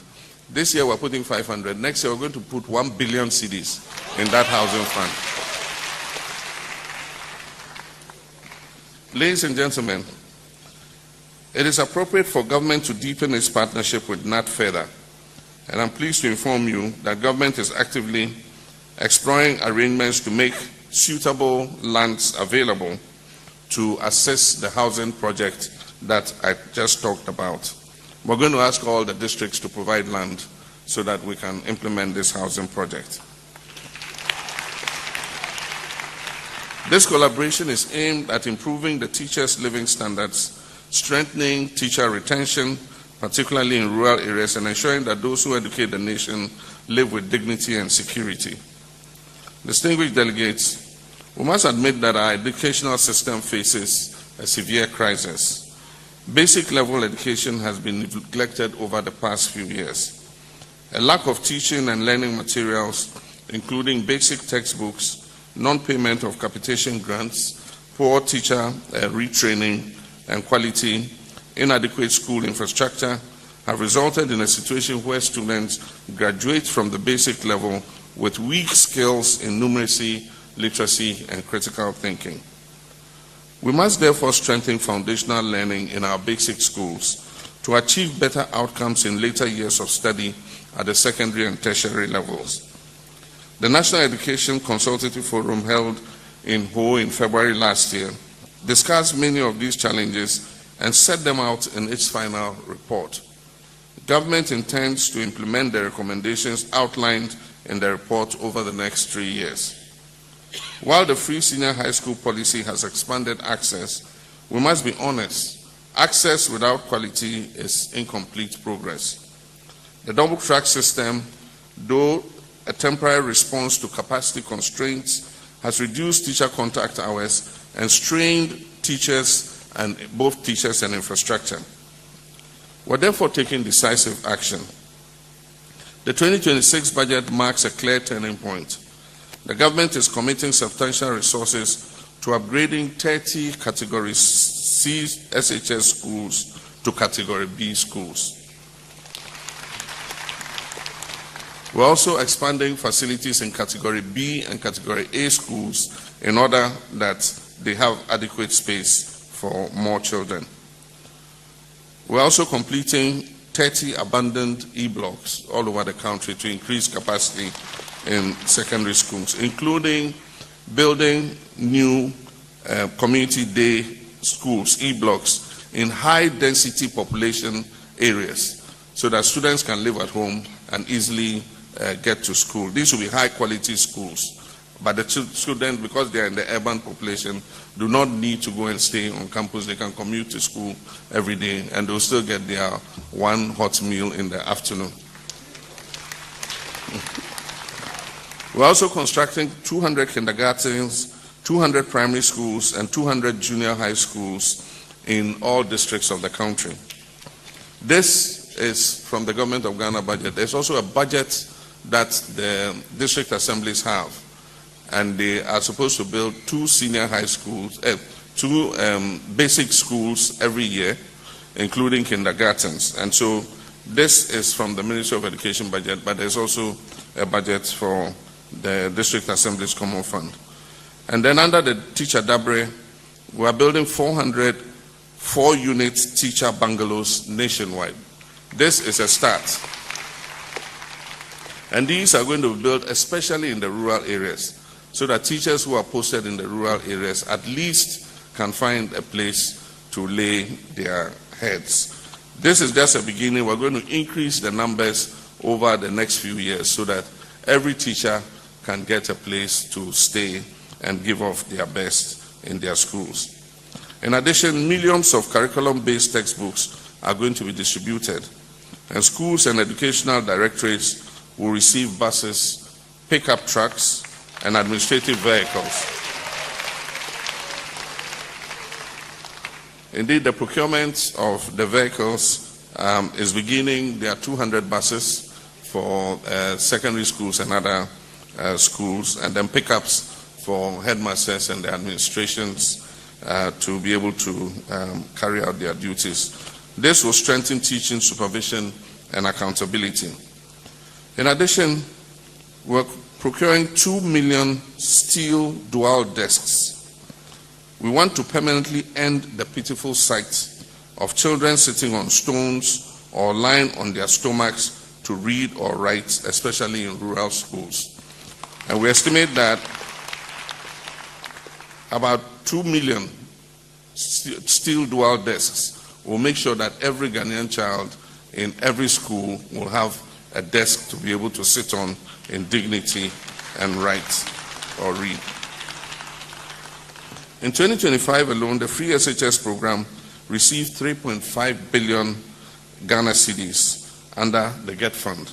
This year we're putting 500. Next year we're going to put 1 billion cedis in that housing fund. Ladies and gentlemen, it is appropriate for government to deepen its partnership with NAT further. And I'm pleased to inform you that government is actively exploring arrangements to make suitable lands available to assess the housing project that I just talked about. We're going to ask all the districts to provide land so that we can implement this housing project. This collaboration is aimed at improving the teachers' living standards, strengthening teacher retention, particularly in rural areas, and ensuring that those who educate the nation live with dignity and security. Distinguished delegates, we must admit that our educational system faces a severe crisis. Basic level education has been neglected over the past few years. A lack of teaching and learning materials, including basic textbooks, non-payment of capitation grants, poor teacher retraining and quality, inadequate school infrastructure have resulted in a situation where students graduate from the basic level with weak skills in numeracy, literacy, and critical thinking. We must therefore strengthen foundational learning in our basic schools to achieve better outcomes in later years of study at the secondary and tertiary levels. The National Education Consultative Forum held in Ho in February last year discussed many of these challenges and set them out in its final report. Government intends to implement the recommendations outlined in the report over the next 3 years. While the free senior high school policy has expanded access, we must be honest, access without quality is incomplete progress. The double track system, though a temporary response to capacity constraints, has reduced teacher contact hours and strained teachers and both teachers and infrastructure. We're therefore taking decisive action. The 2026 budget marks a clear turning point. The government is committing substantial resources to upgrading 30 Category C SHS schools to Category B schools. We're also expanding facilities in Category B and Category A schools in order that they have adequate space for more children. We're also completing 30 abandoned E-blocks all over the country to increase capacity in secondary schools, including building new community day schools, E-blocks, in high-density population areas so that students can live at home and easily get to school. These will be high-quality schools But the students, because they are in the urban population, do not need to go and stay on campus. They can commute to school every day, and they'll still get their one hot meal in the afternoon. We're also constructing 200 kindergartens, 200 primary schools, and 200 junior high schools in all districts of the country. This is from the government of Ghana budget. There's also a budget that the district assemblies have, and they are supposed to build 2 senior high schools, 2 basic schools every year, including kindergartens. And so this is from the Ministry of Education budget, but there's also a budget for the district assembly's common fund. And then under the teacher Dabre, we are building 400 4-unit teacher bungalows nationwide. This is a start. And these are going to be built especially in the rural areas, so that teachers who are posted in the rural areas at least can find a place to lay their heads. This is just a beginning. We're going to increase the numbers over the next few years so that every teacher can get a place to stay and give off their best in their schools. In addition, millions of curriculum-based textbooks are going to be distributed, and schools and educational directorates will receive buses, pickup trucks, and administrative vehicles. Indeed, the procurement of the vehicles is beginning. There are 200 buses for secondary schools and other schools, and then pickups for headmasters and the administrations to be able to carry out their duties. This will strengthen teaching, supervision, and accountability. In addition, we're procuring 2 million steel dual desks. We want to permanently end the pitiful sight of children sitting on stones or lying on their stomachs to read or write, especially in rural schools. And we estimate that about 2 million steel dual desks will make sure that every Ghanaian child in every school will have a desk to be able to sit on in dignity and write or read. In 2025 alone, the free SHS program received 3.5 billion Ghana cedis under the GET fund.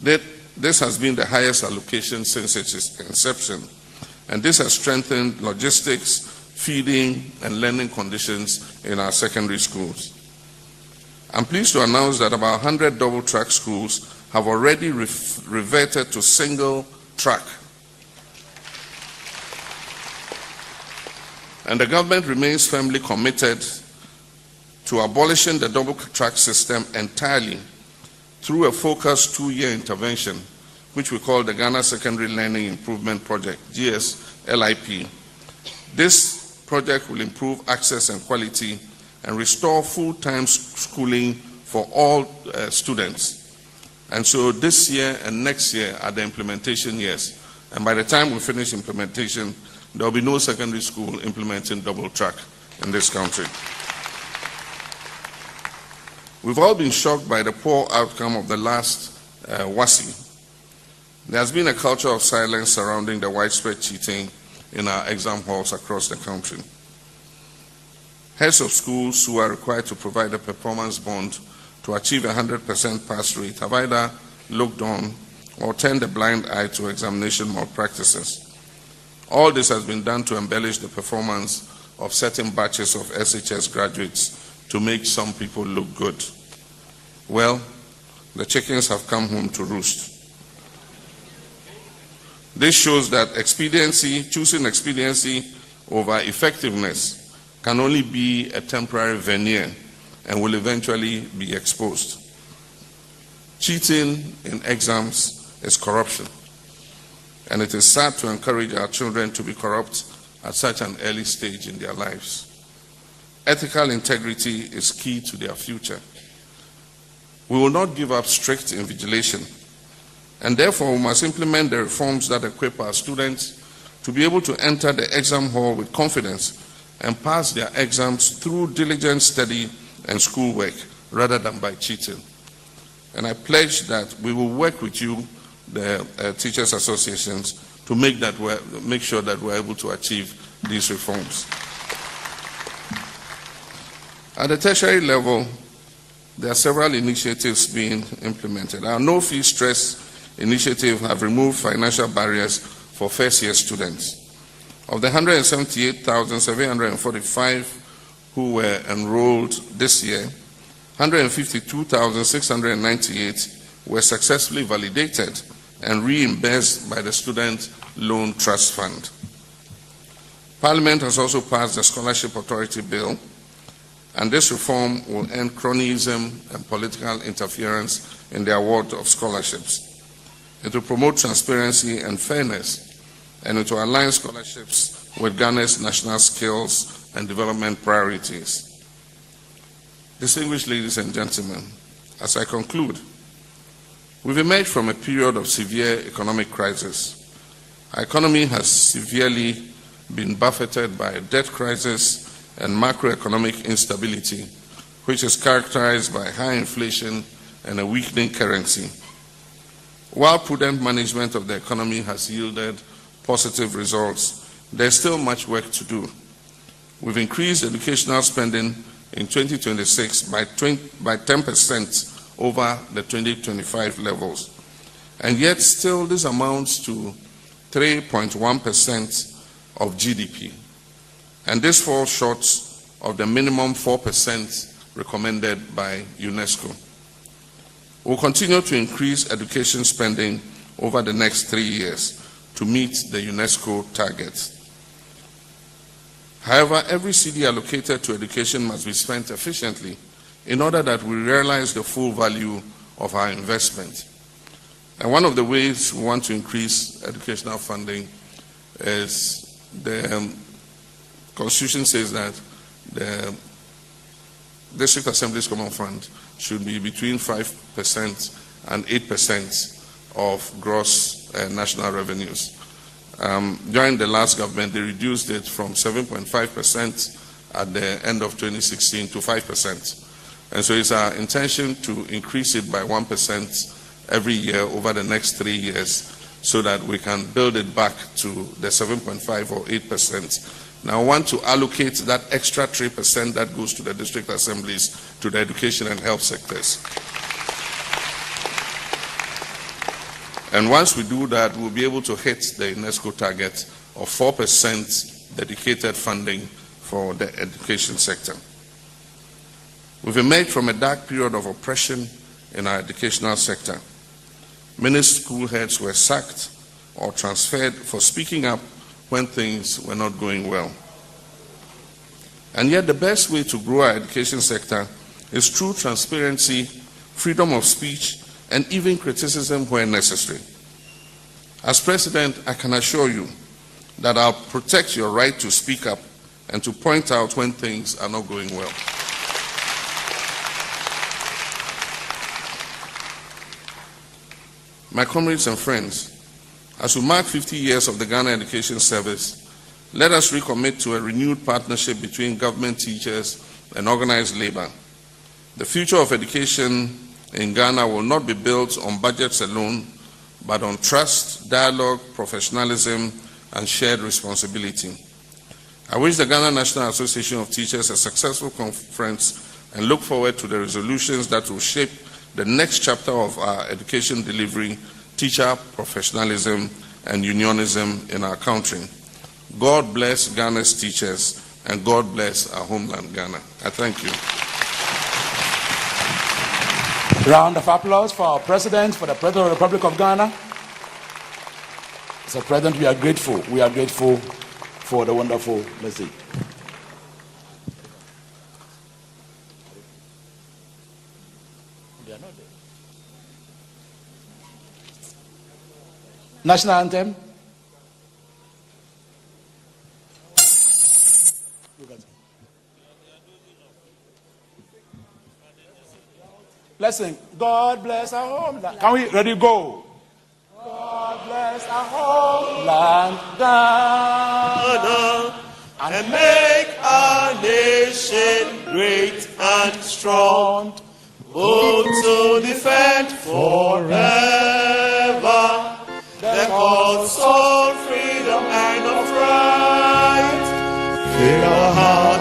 This has been the highest allocation since its inception, and this has strengthened logistics, feeding, and learning conditions in our secondary schools. I'm pleased to announce that about 100 double-track schools have already reverted to single track. And the government remains firmly committed to abolishing the double-track system entirely through a focused 2-year intervention, which we call the Ghana Secondary Learning Improvement Project, GSLIP. This project will improve access and quality and restore full-time schooling for all students. And so this year and next year are the implementation years. And by the time we finish implementation, there will be no secondary school implementing double track in this country. We've all been shocked by the poor outcome of the last WASI. There has been a culture of silence surrounding the widespread cheating in our exam halls across the country. Heads of schools who are required to provide a performance bond to achieve a 100% pass rate have either looked on or turned a blind eye to examination malpractices. All this has been done to embellish the performance of certain batches of SHS graduates to make some people look good. Well, the chickens have come home to roost. This shows that choosing expediency over effectiveness can only be a temporary veneer and will eventually be exposed. Cheating in exams is corruption, and it is sad to encourage our children to be corrupt at such an early stage in their lives. Ethical integrity is key to their future. We will not give up strict invigilation, and therefore we must implement the reforms that equip our students to be able to enter the exam hall with confidence and pass their exams through diligent study and schoolwork rather than by cheating. And I pledge that we will work with you, the teachers' associations, to make sure that we're able to achieve these reforms. At the tertiary level, there are several initiatives being implemented. Our no-fee stress initiative have removed financial barriers for first-year students. Of the 178,745 who were enrolled this year, 152,698 were successfully validated and reimbursed by the Student Loan Trust Fund. Parliament has also passed the Scholarship Authority Bill, and this reform will end cronyism and political interference in the award of scholarships. It will promote transparency and fairness, and it will align scholarships with Ghana's national skills and development priorities. Distinguished ladies and gentlemen, as I conclude, we've emerged from a period of severe economic crisis. Our economy has severely been buffeted by a debt crisis and macroeconomic instability, which is characterized by high inflation and a weakening currency. While prudent management of the economy has yielded positive results, there's still much work to do. We've increased educational spending in 2026 by 10% over the 2025 levels, and yet still this amounts to 3.1% of GDP, and this falls short of the minimum 4% recommended by UNESCO. We'll continue to increase education spending over the next 3 years to meet the UNESCO targets. However, every cedi allocated to education must be spent efficiently in order that we realize the full value of our investment. And one of the ways we want to increase educational funding is the Constitution says that the District Assembly's Common Fund should be between 5% and 8% of gross national revenues. During the last government, they reduced it from 7.5% at the end of 2016 to 5%. And so it's our intention to increase it by 1% every year over the next 3 years so that we can build it back to the 7.5 or 8%. Now I want to allocate that extra 3% that goes to the district assemblies to the education and health sectors. And once we do that, we'll be able to hit the UNESCO target of 4% dedicated funding for the education sector. We've emerged from a dark period of oppression in our educational sector. Many school heads were sacked or transferred for speaking up when things were not going well. And yet the best way to grow our education sector is through transparency, freedom of speech, and even criticism where necessary. As President, I can assure you that I'll protect your right to speak up and to point out when things are not going well. My comrades and friends, as we mark 50 years of the Ghana Education Service, let us recommit to a renewed partnership between government, teachers, and organized labor. The future of education in Ghana will not be built on budgets alone, but on trust, dialogue, professionalism, and shared responsibility. I wish the Ghana National Association of Teachers a successful conference and look forward to the resolutions that will shape the next chapter of our education delivery, teacher professionalism, and unionism in our country. God bless Ghana's teachers, and God bless our homeland, Ghana. I thank you. Round of applause for our President, for the President of the Republic of Ghana. Mr. President, we are grateful. We are grateful for the wonderful message. National anthem. Let's sing. God bless our homeland. Can we ready go? God bless our homeland, Ghana, and make our nation great and strong, both to defend forever the cause of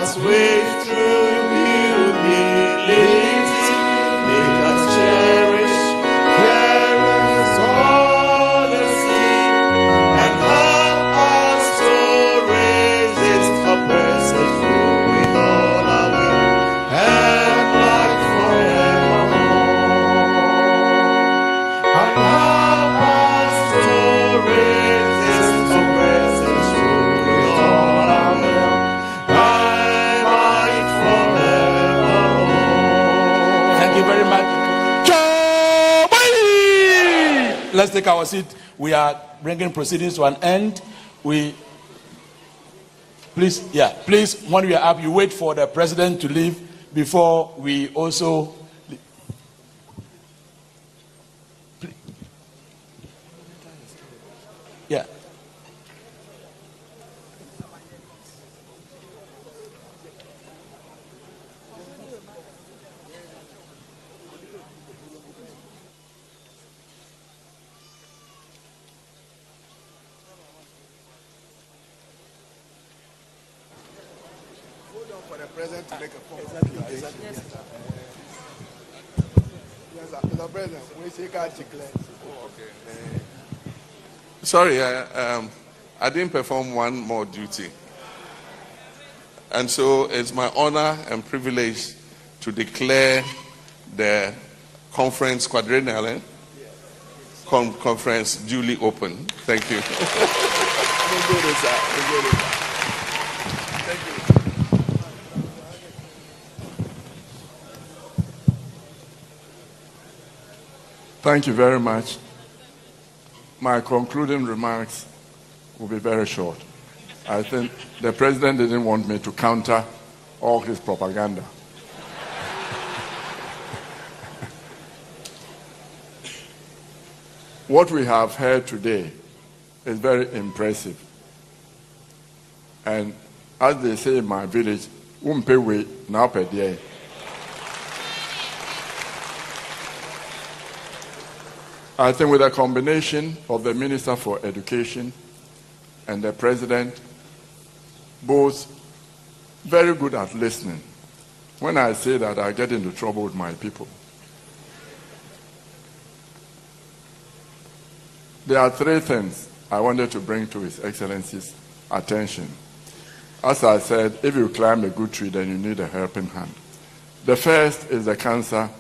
us wait through humility. Make us cherish careless honesty, and help us to resist oppressors with all our will and life forevermore. And help us to resist oppressors with all our will and life forevermore. Thank you very much. Let's take our seat. We are bringing proceedings to an end. Please, when we are up, you wait for the president to leave before we also. Yeah. For the president to make a formal presentation. Yes, sir. Mr. President, we say can't declare. Okay. Sorry, I didn't perform one more duty. And so it's my honor and privilege to declare the conference quadrennial conference duly open. Thank you. Thank you. Thank you very much. My concluding remarks will be very short. I think the president didn't want me to counter all his propaganda. What we have heard today is very impressive. And as they say in my village, umpewe na pedie. I think with a combination of the Minister for Education and the President, both very good at listening. When I say that, I get into trouble with my people. There are three things I wanted to bring to His Excellency's attention. As I said, if you climb a good tree, then you need a helping hand. The first is the cancer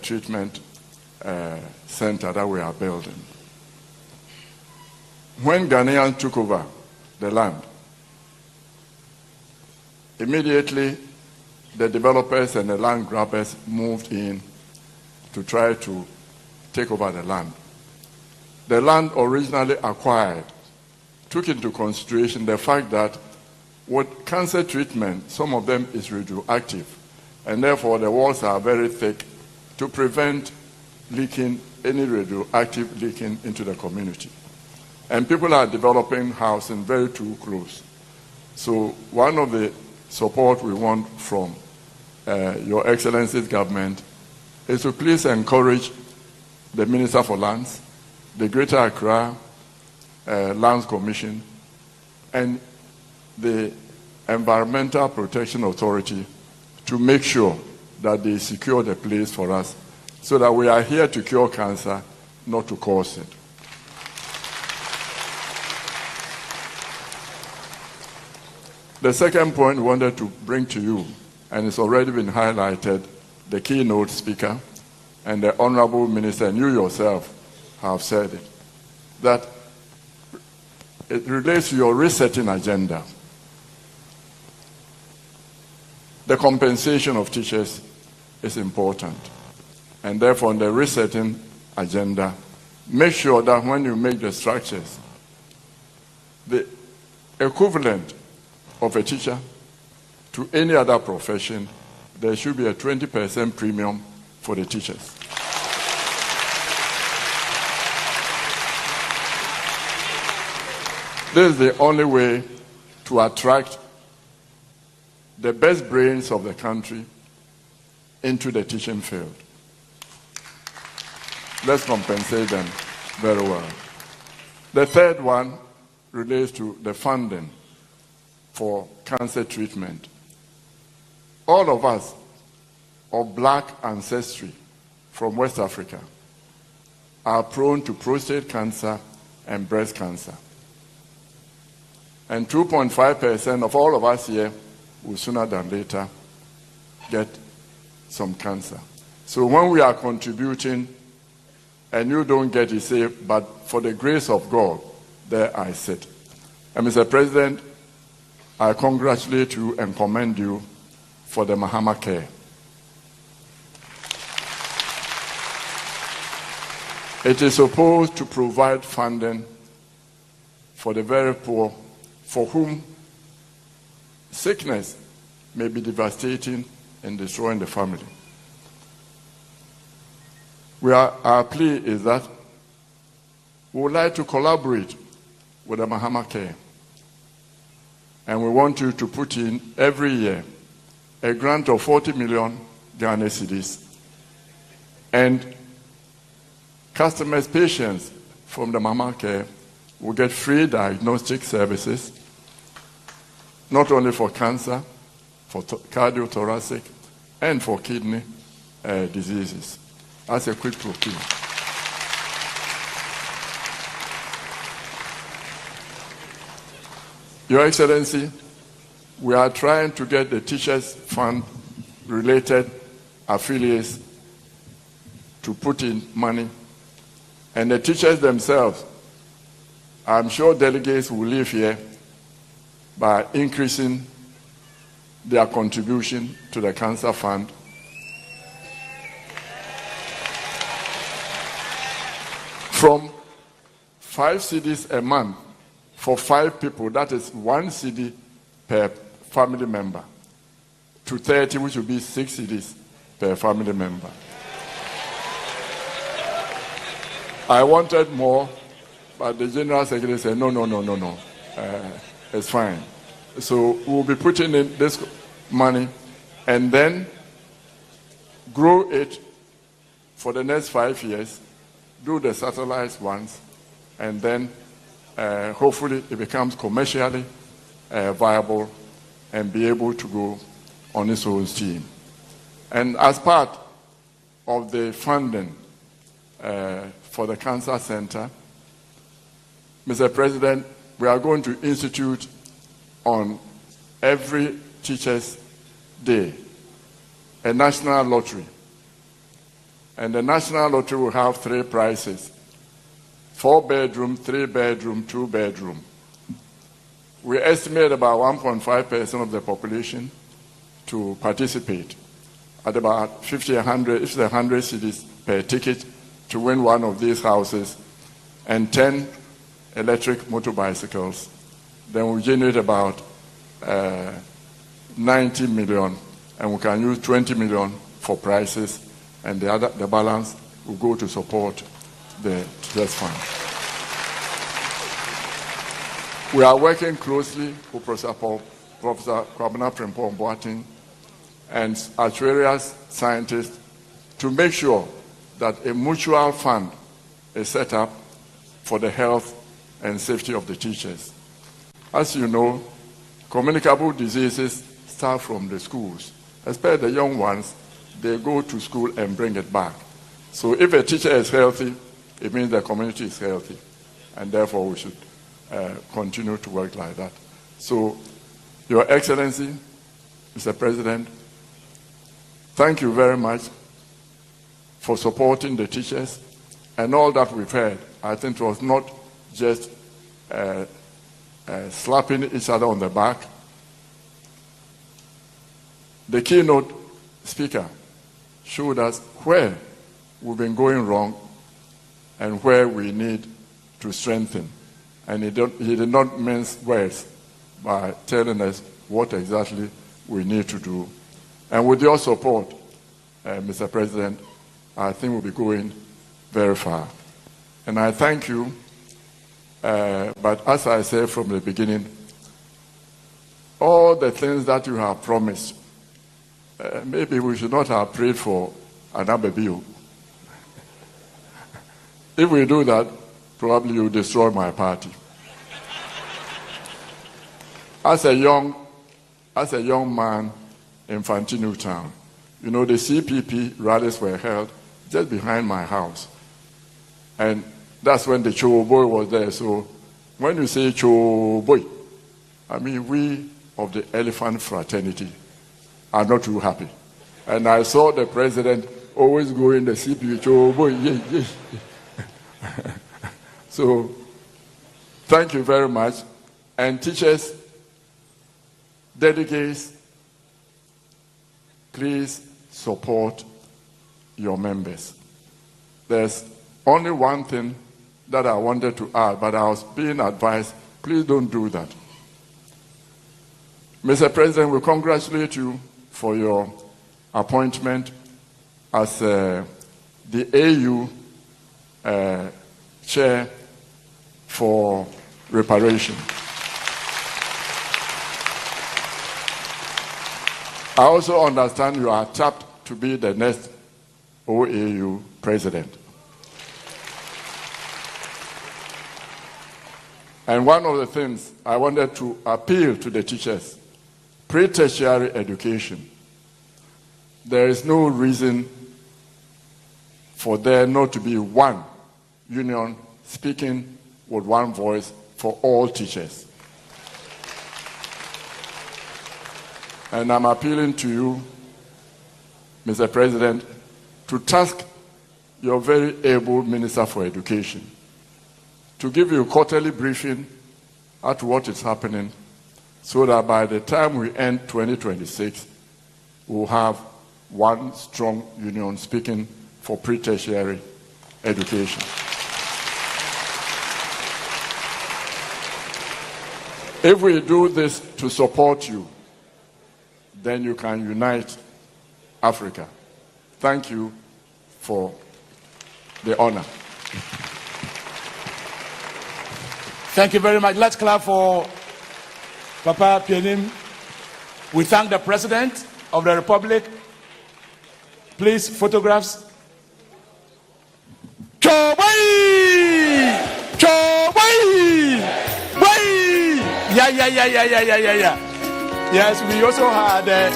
treatment center that we are building. When Ghanaians took over the land, immediately the developers and the land grabbers moved in to try to take over the land. The land originally acquired took into consideration the fact that with cancer treatment, some of them is radioactive, and therefore the walls are very thick to prevent leaking, any radioactive leaking into the community. And people are developing housing very too close. So one of the support we want from Your Excellency's government is to please encourage the Minister for Lands, the Greater Accra Lands Commission, and the Environmental Protection Authority to make sure that they secure the place for us, so that we are here to cure cancer, not to cause it. The second point we wanted to bring to you, and it's already been highlighted, the keynote speaker and the Honorable Minister, and you yourself have said it, that it relates to your resetting agenda. The compensation of teachers is important. And therefore, on the resetting agenda, make sure that when you make the structures, the equivalent of a teacher to any other profession, there should be a 20% premium for the teachers. This is the only way to attract the best brains of the country into the teaching field. Let's compensate them very well. The third one relates to the funding for cancer treatment. all of us of black ancestry from West Africa are prone to prostate cancer and breast cancer. And 2.5% of all of us here will sooner than later get some cancer. So when we are contributing and you don't get it, say, but for the grace of God, there I sit. And Mr. President, I congratulate you and commend you for the Mahama Care. It is supposed to provide funding for the very poor, for whom sickness may be devastating and destroying the family. Our plea is that we would like to collaborate with the Mahama Care. And we want you to put in every year a grant of 40 million Ghana cedis. And customers, patients from the Mahama Care will get free diagnostic services, not only for cancer, for cardiothoracic, and for kidney diseases. That's a quick procedure. Your Excellency, we are trying to get the Teachers Fund related affiliates to put in money. And the teachers themselves, I'm sure delegates will live here by increasing their contribution to the Cancer Fund. From 5 cedis a month for 5 people, that is 1 cedi per family member, to 30, which will be 6 cedis per family member. I wanted more, but the General Secretary said, no, it's fine. So we'll be putting in this money and then grow it for the next 5 years, do the satellite ones, and then hopefully it becomes commercially viable and be able to go on its own steam. And as part of the funding for the Cancer Center, Mr. President, we are going to institute on every Teachers' Day a national lottery. And the national lottery will have 3 prizes: 4-bedroom, 3-bedroom, 2-bedroom. We estimate about 1.5% of the population to participate at about 50, 100, if 100 cedis per ticket to win one of these houses, and 10 electric motorbicycles. Then we generate about 90 million, and we can use 20 million for prizes, and the balance will go to support the Teachers Fund. We are working closely with Professor Kwabena Frimpong Boateng and actuarial scientists to make sure that a mutual fund is set up for the health and safety of the teachers. As you know, communicable diseases start from the schools, especially the young ones. They go to school and bring it back. So if a teacher is healthy, it means the community is healthy, and therefore we should continue to work like that. So, Your Excellency, Mr. President, thank you very much for supporting the teachers, and all that we've heard. I think it was not just slapping each other on the back. The keynote speaker showed us where we've been going wrong and where we need to strengthen. And he did not mince words by telling us what exactly we need to do. And with your support, Mr. President, I think we'll be going very far. And I thank you, but as I said from the beginning, all the things that you have promised, maybe we should not have prayed for another bill. If we do that, probably you destroy my party. As a young man Infantino Town. You know, the CPP rallies were held just behind my house. And that's when the Choboy was there. So when you say Choboy, I mean, we of the elephant fraternity are not too happy. And I saw the president always go in the CPP, Choboy, yeah. So thank you very much. And teachers, delegates, please support your members. There's only one thing that I wanted to add, but I was being advised, please don't do that. Mr. President, we congratulate you for your appointment as the AU chair for reparation. I also understand you are tapped to be the next OAU president. And one of the things I wanted to appeal to the teachers, pre-tertiary education, there is no reason for there not to be one union speaking with one voice for all teachers. And I'm appealing to you, Mr. President, to task your very able Minister for Education to give you a quarterly briefing at what is happening, so that by the time we end 2026, we'll have one strong union speaking for pre-tertiary education. If we do this to support you, then you can unite Africa. Thank you for the honor. Thank you very much. Let's clap for Papa Pianim. We thank the President of the Republic. Please, photographs. Yeah. Yes, we also had the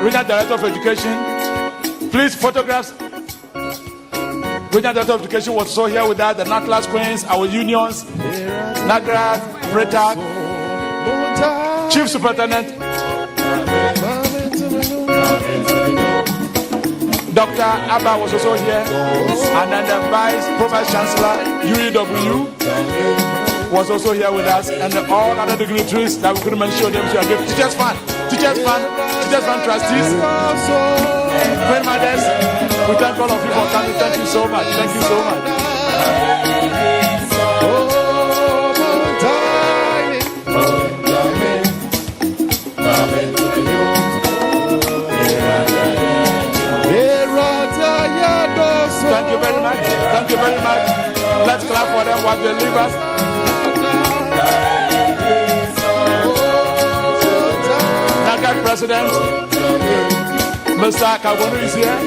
Regional Director of Education. Please, photographs. Regional Director of Education was also here with us, the NATLAS Queens, our unions, NAGRAD, PRETAC, Chief Superintendent, Dr. Abba was also here, and then the Vice Chancellor, UEW, was also here with us, and all other dignitaries that we couldn't mention them. So teachers fan trustees, grandmothers, we thank all of you for coming. Thank you so much. Thank you so much. Thank you very much. Thank you very much. Let's clap for them while they leave us. NAGAD President, Mr. Kagonu is here.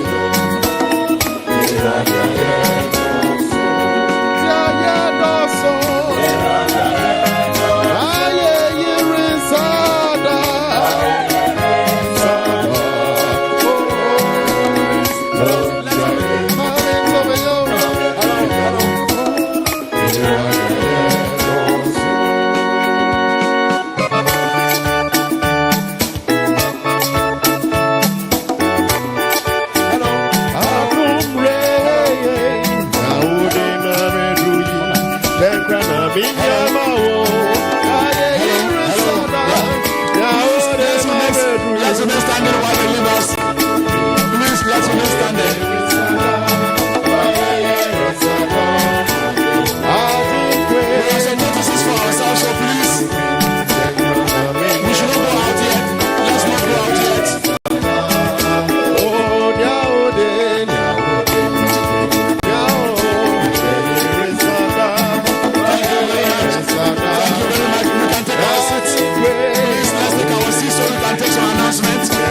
Let's take our seat so we can take some announcements.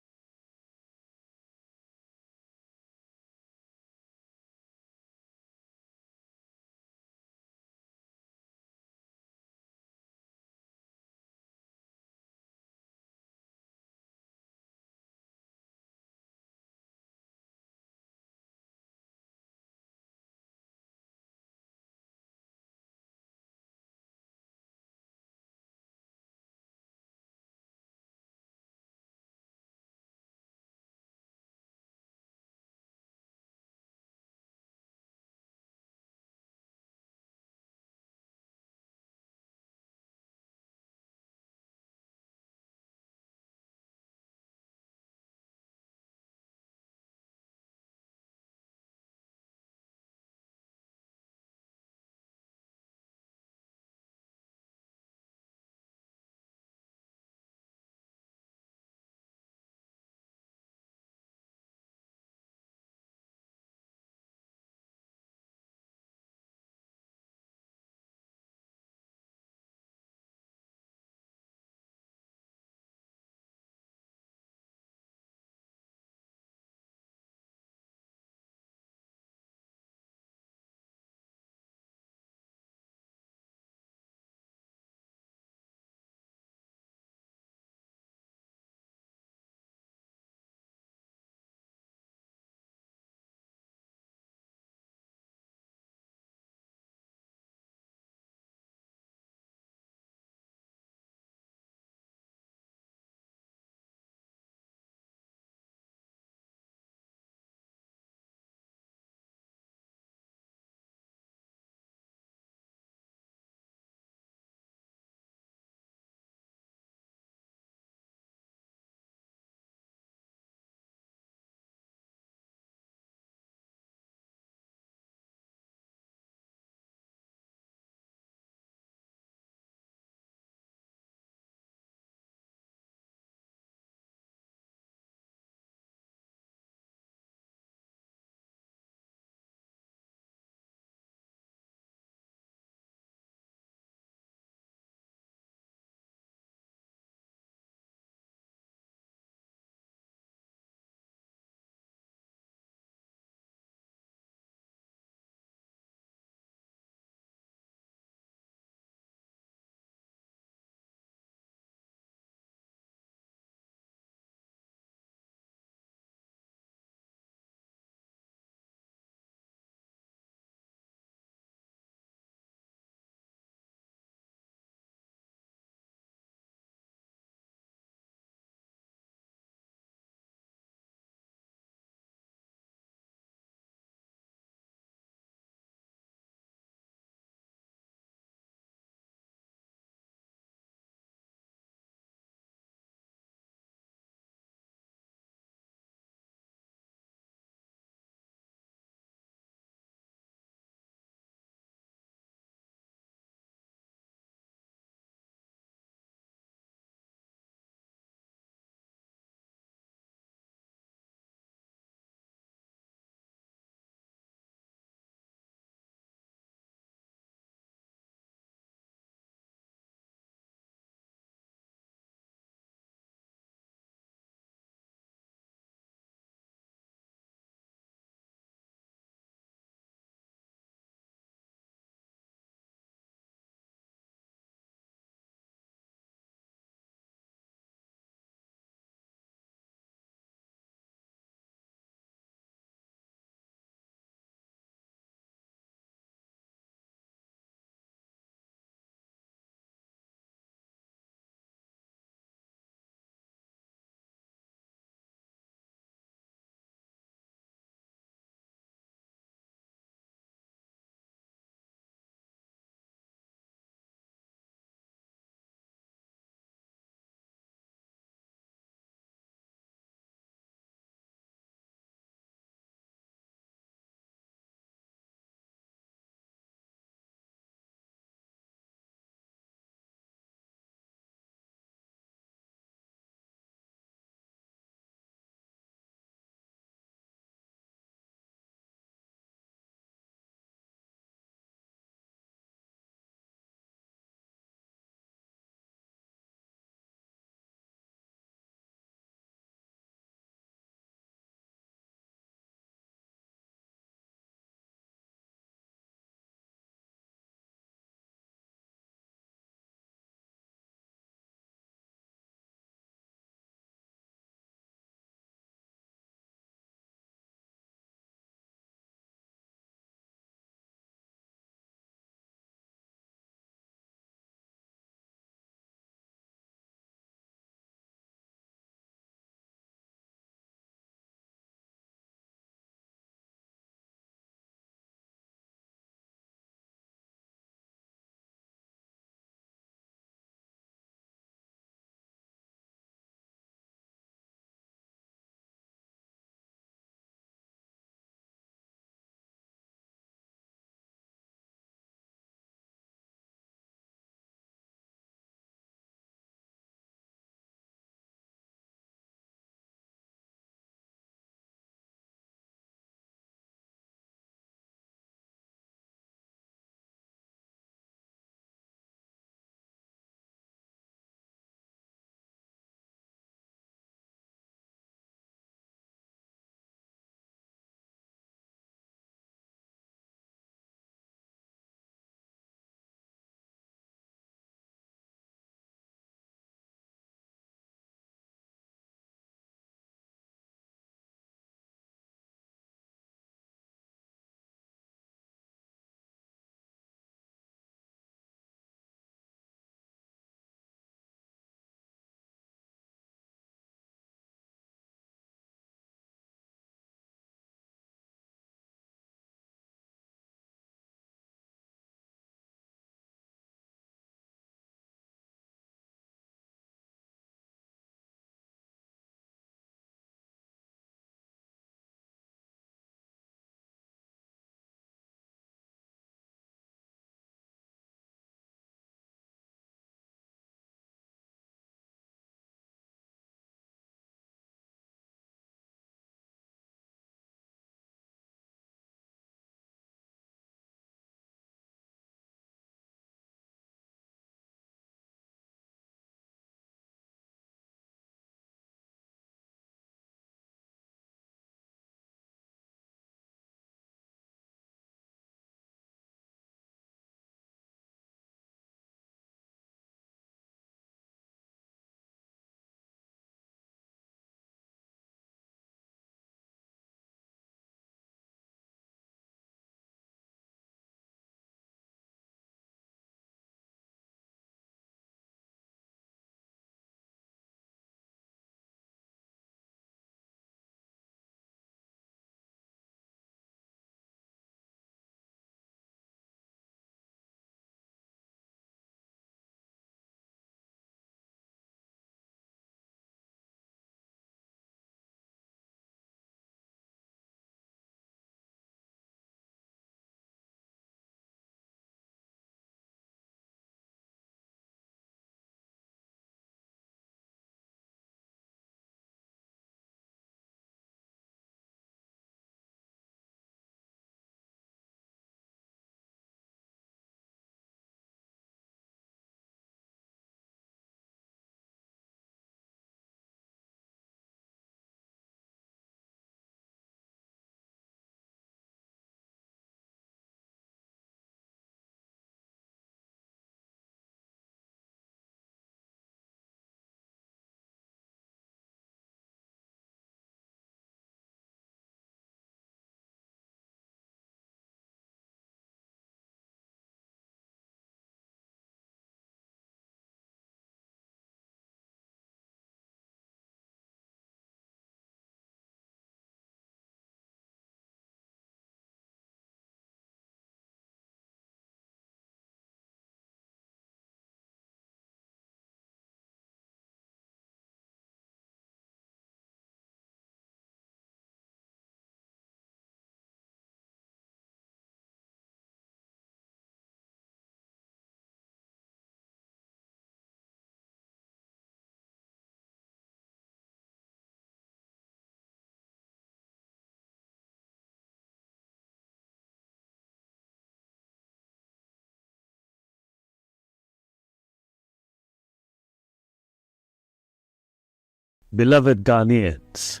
beloved Ghanaians,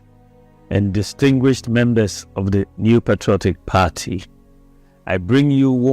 and distinguished members of the New Patriotic Party, I bring you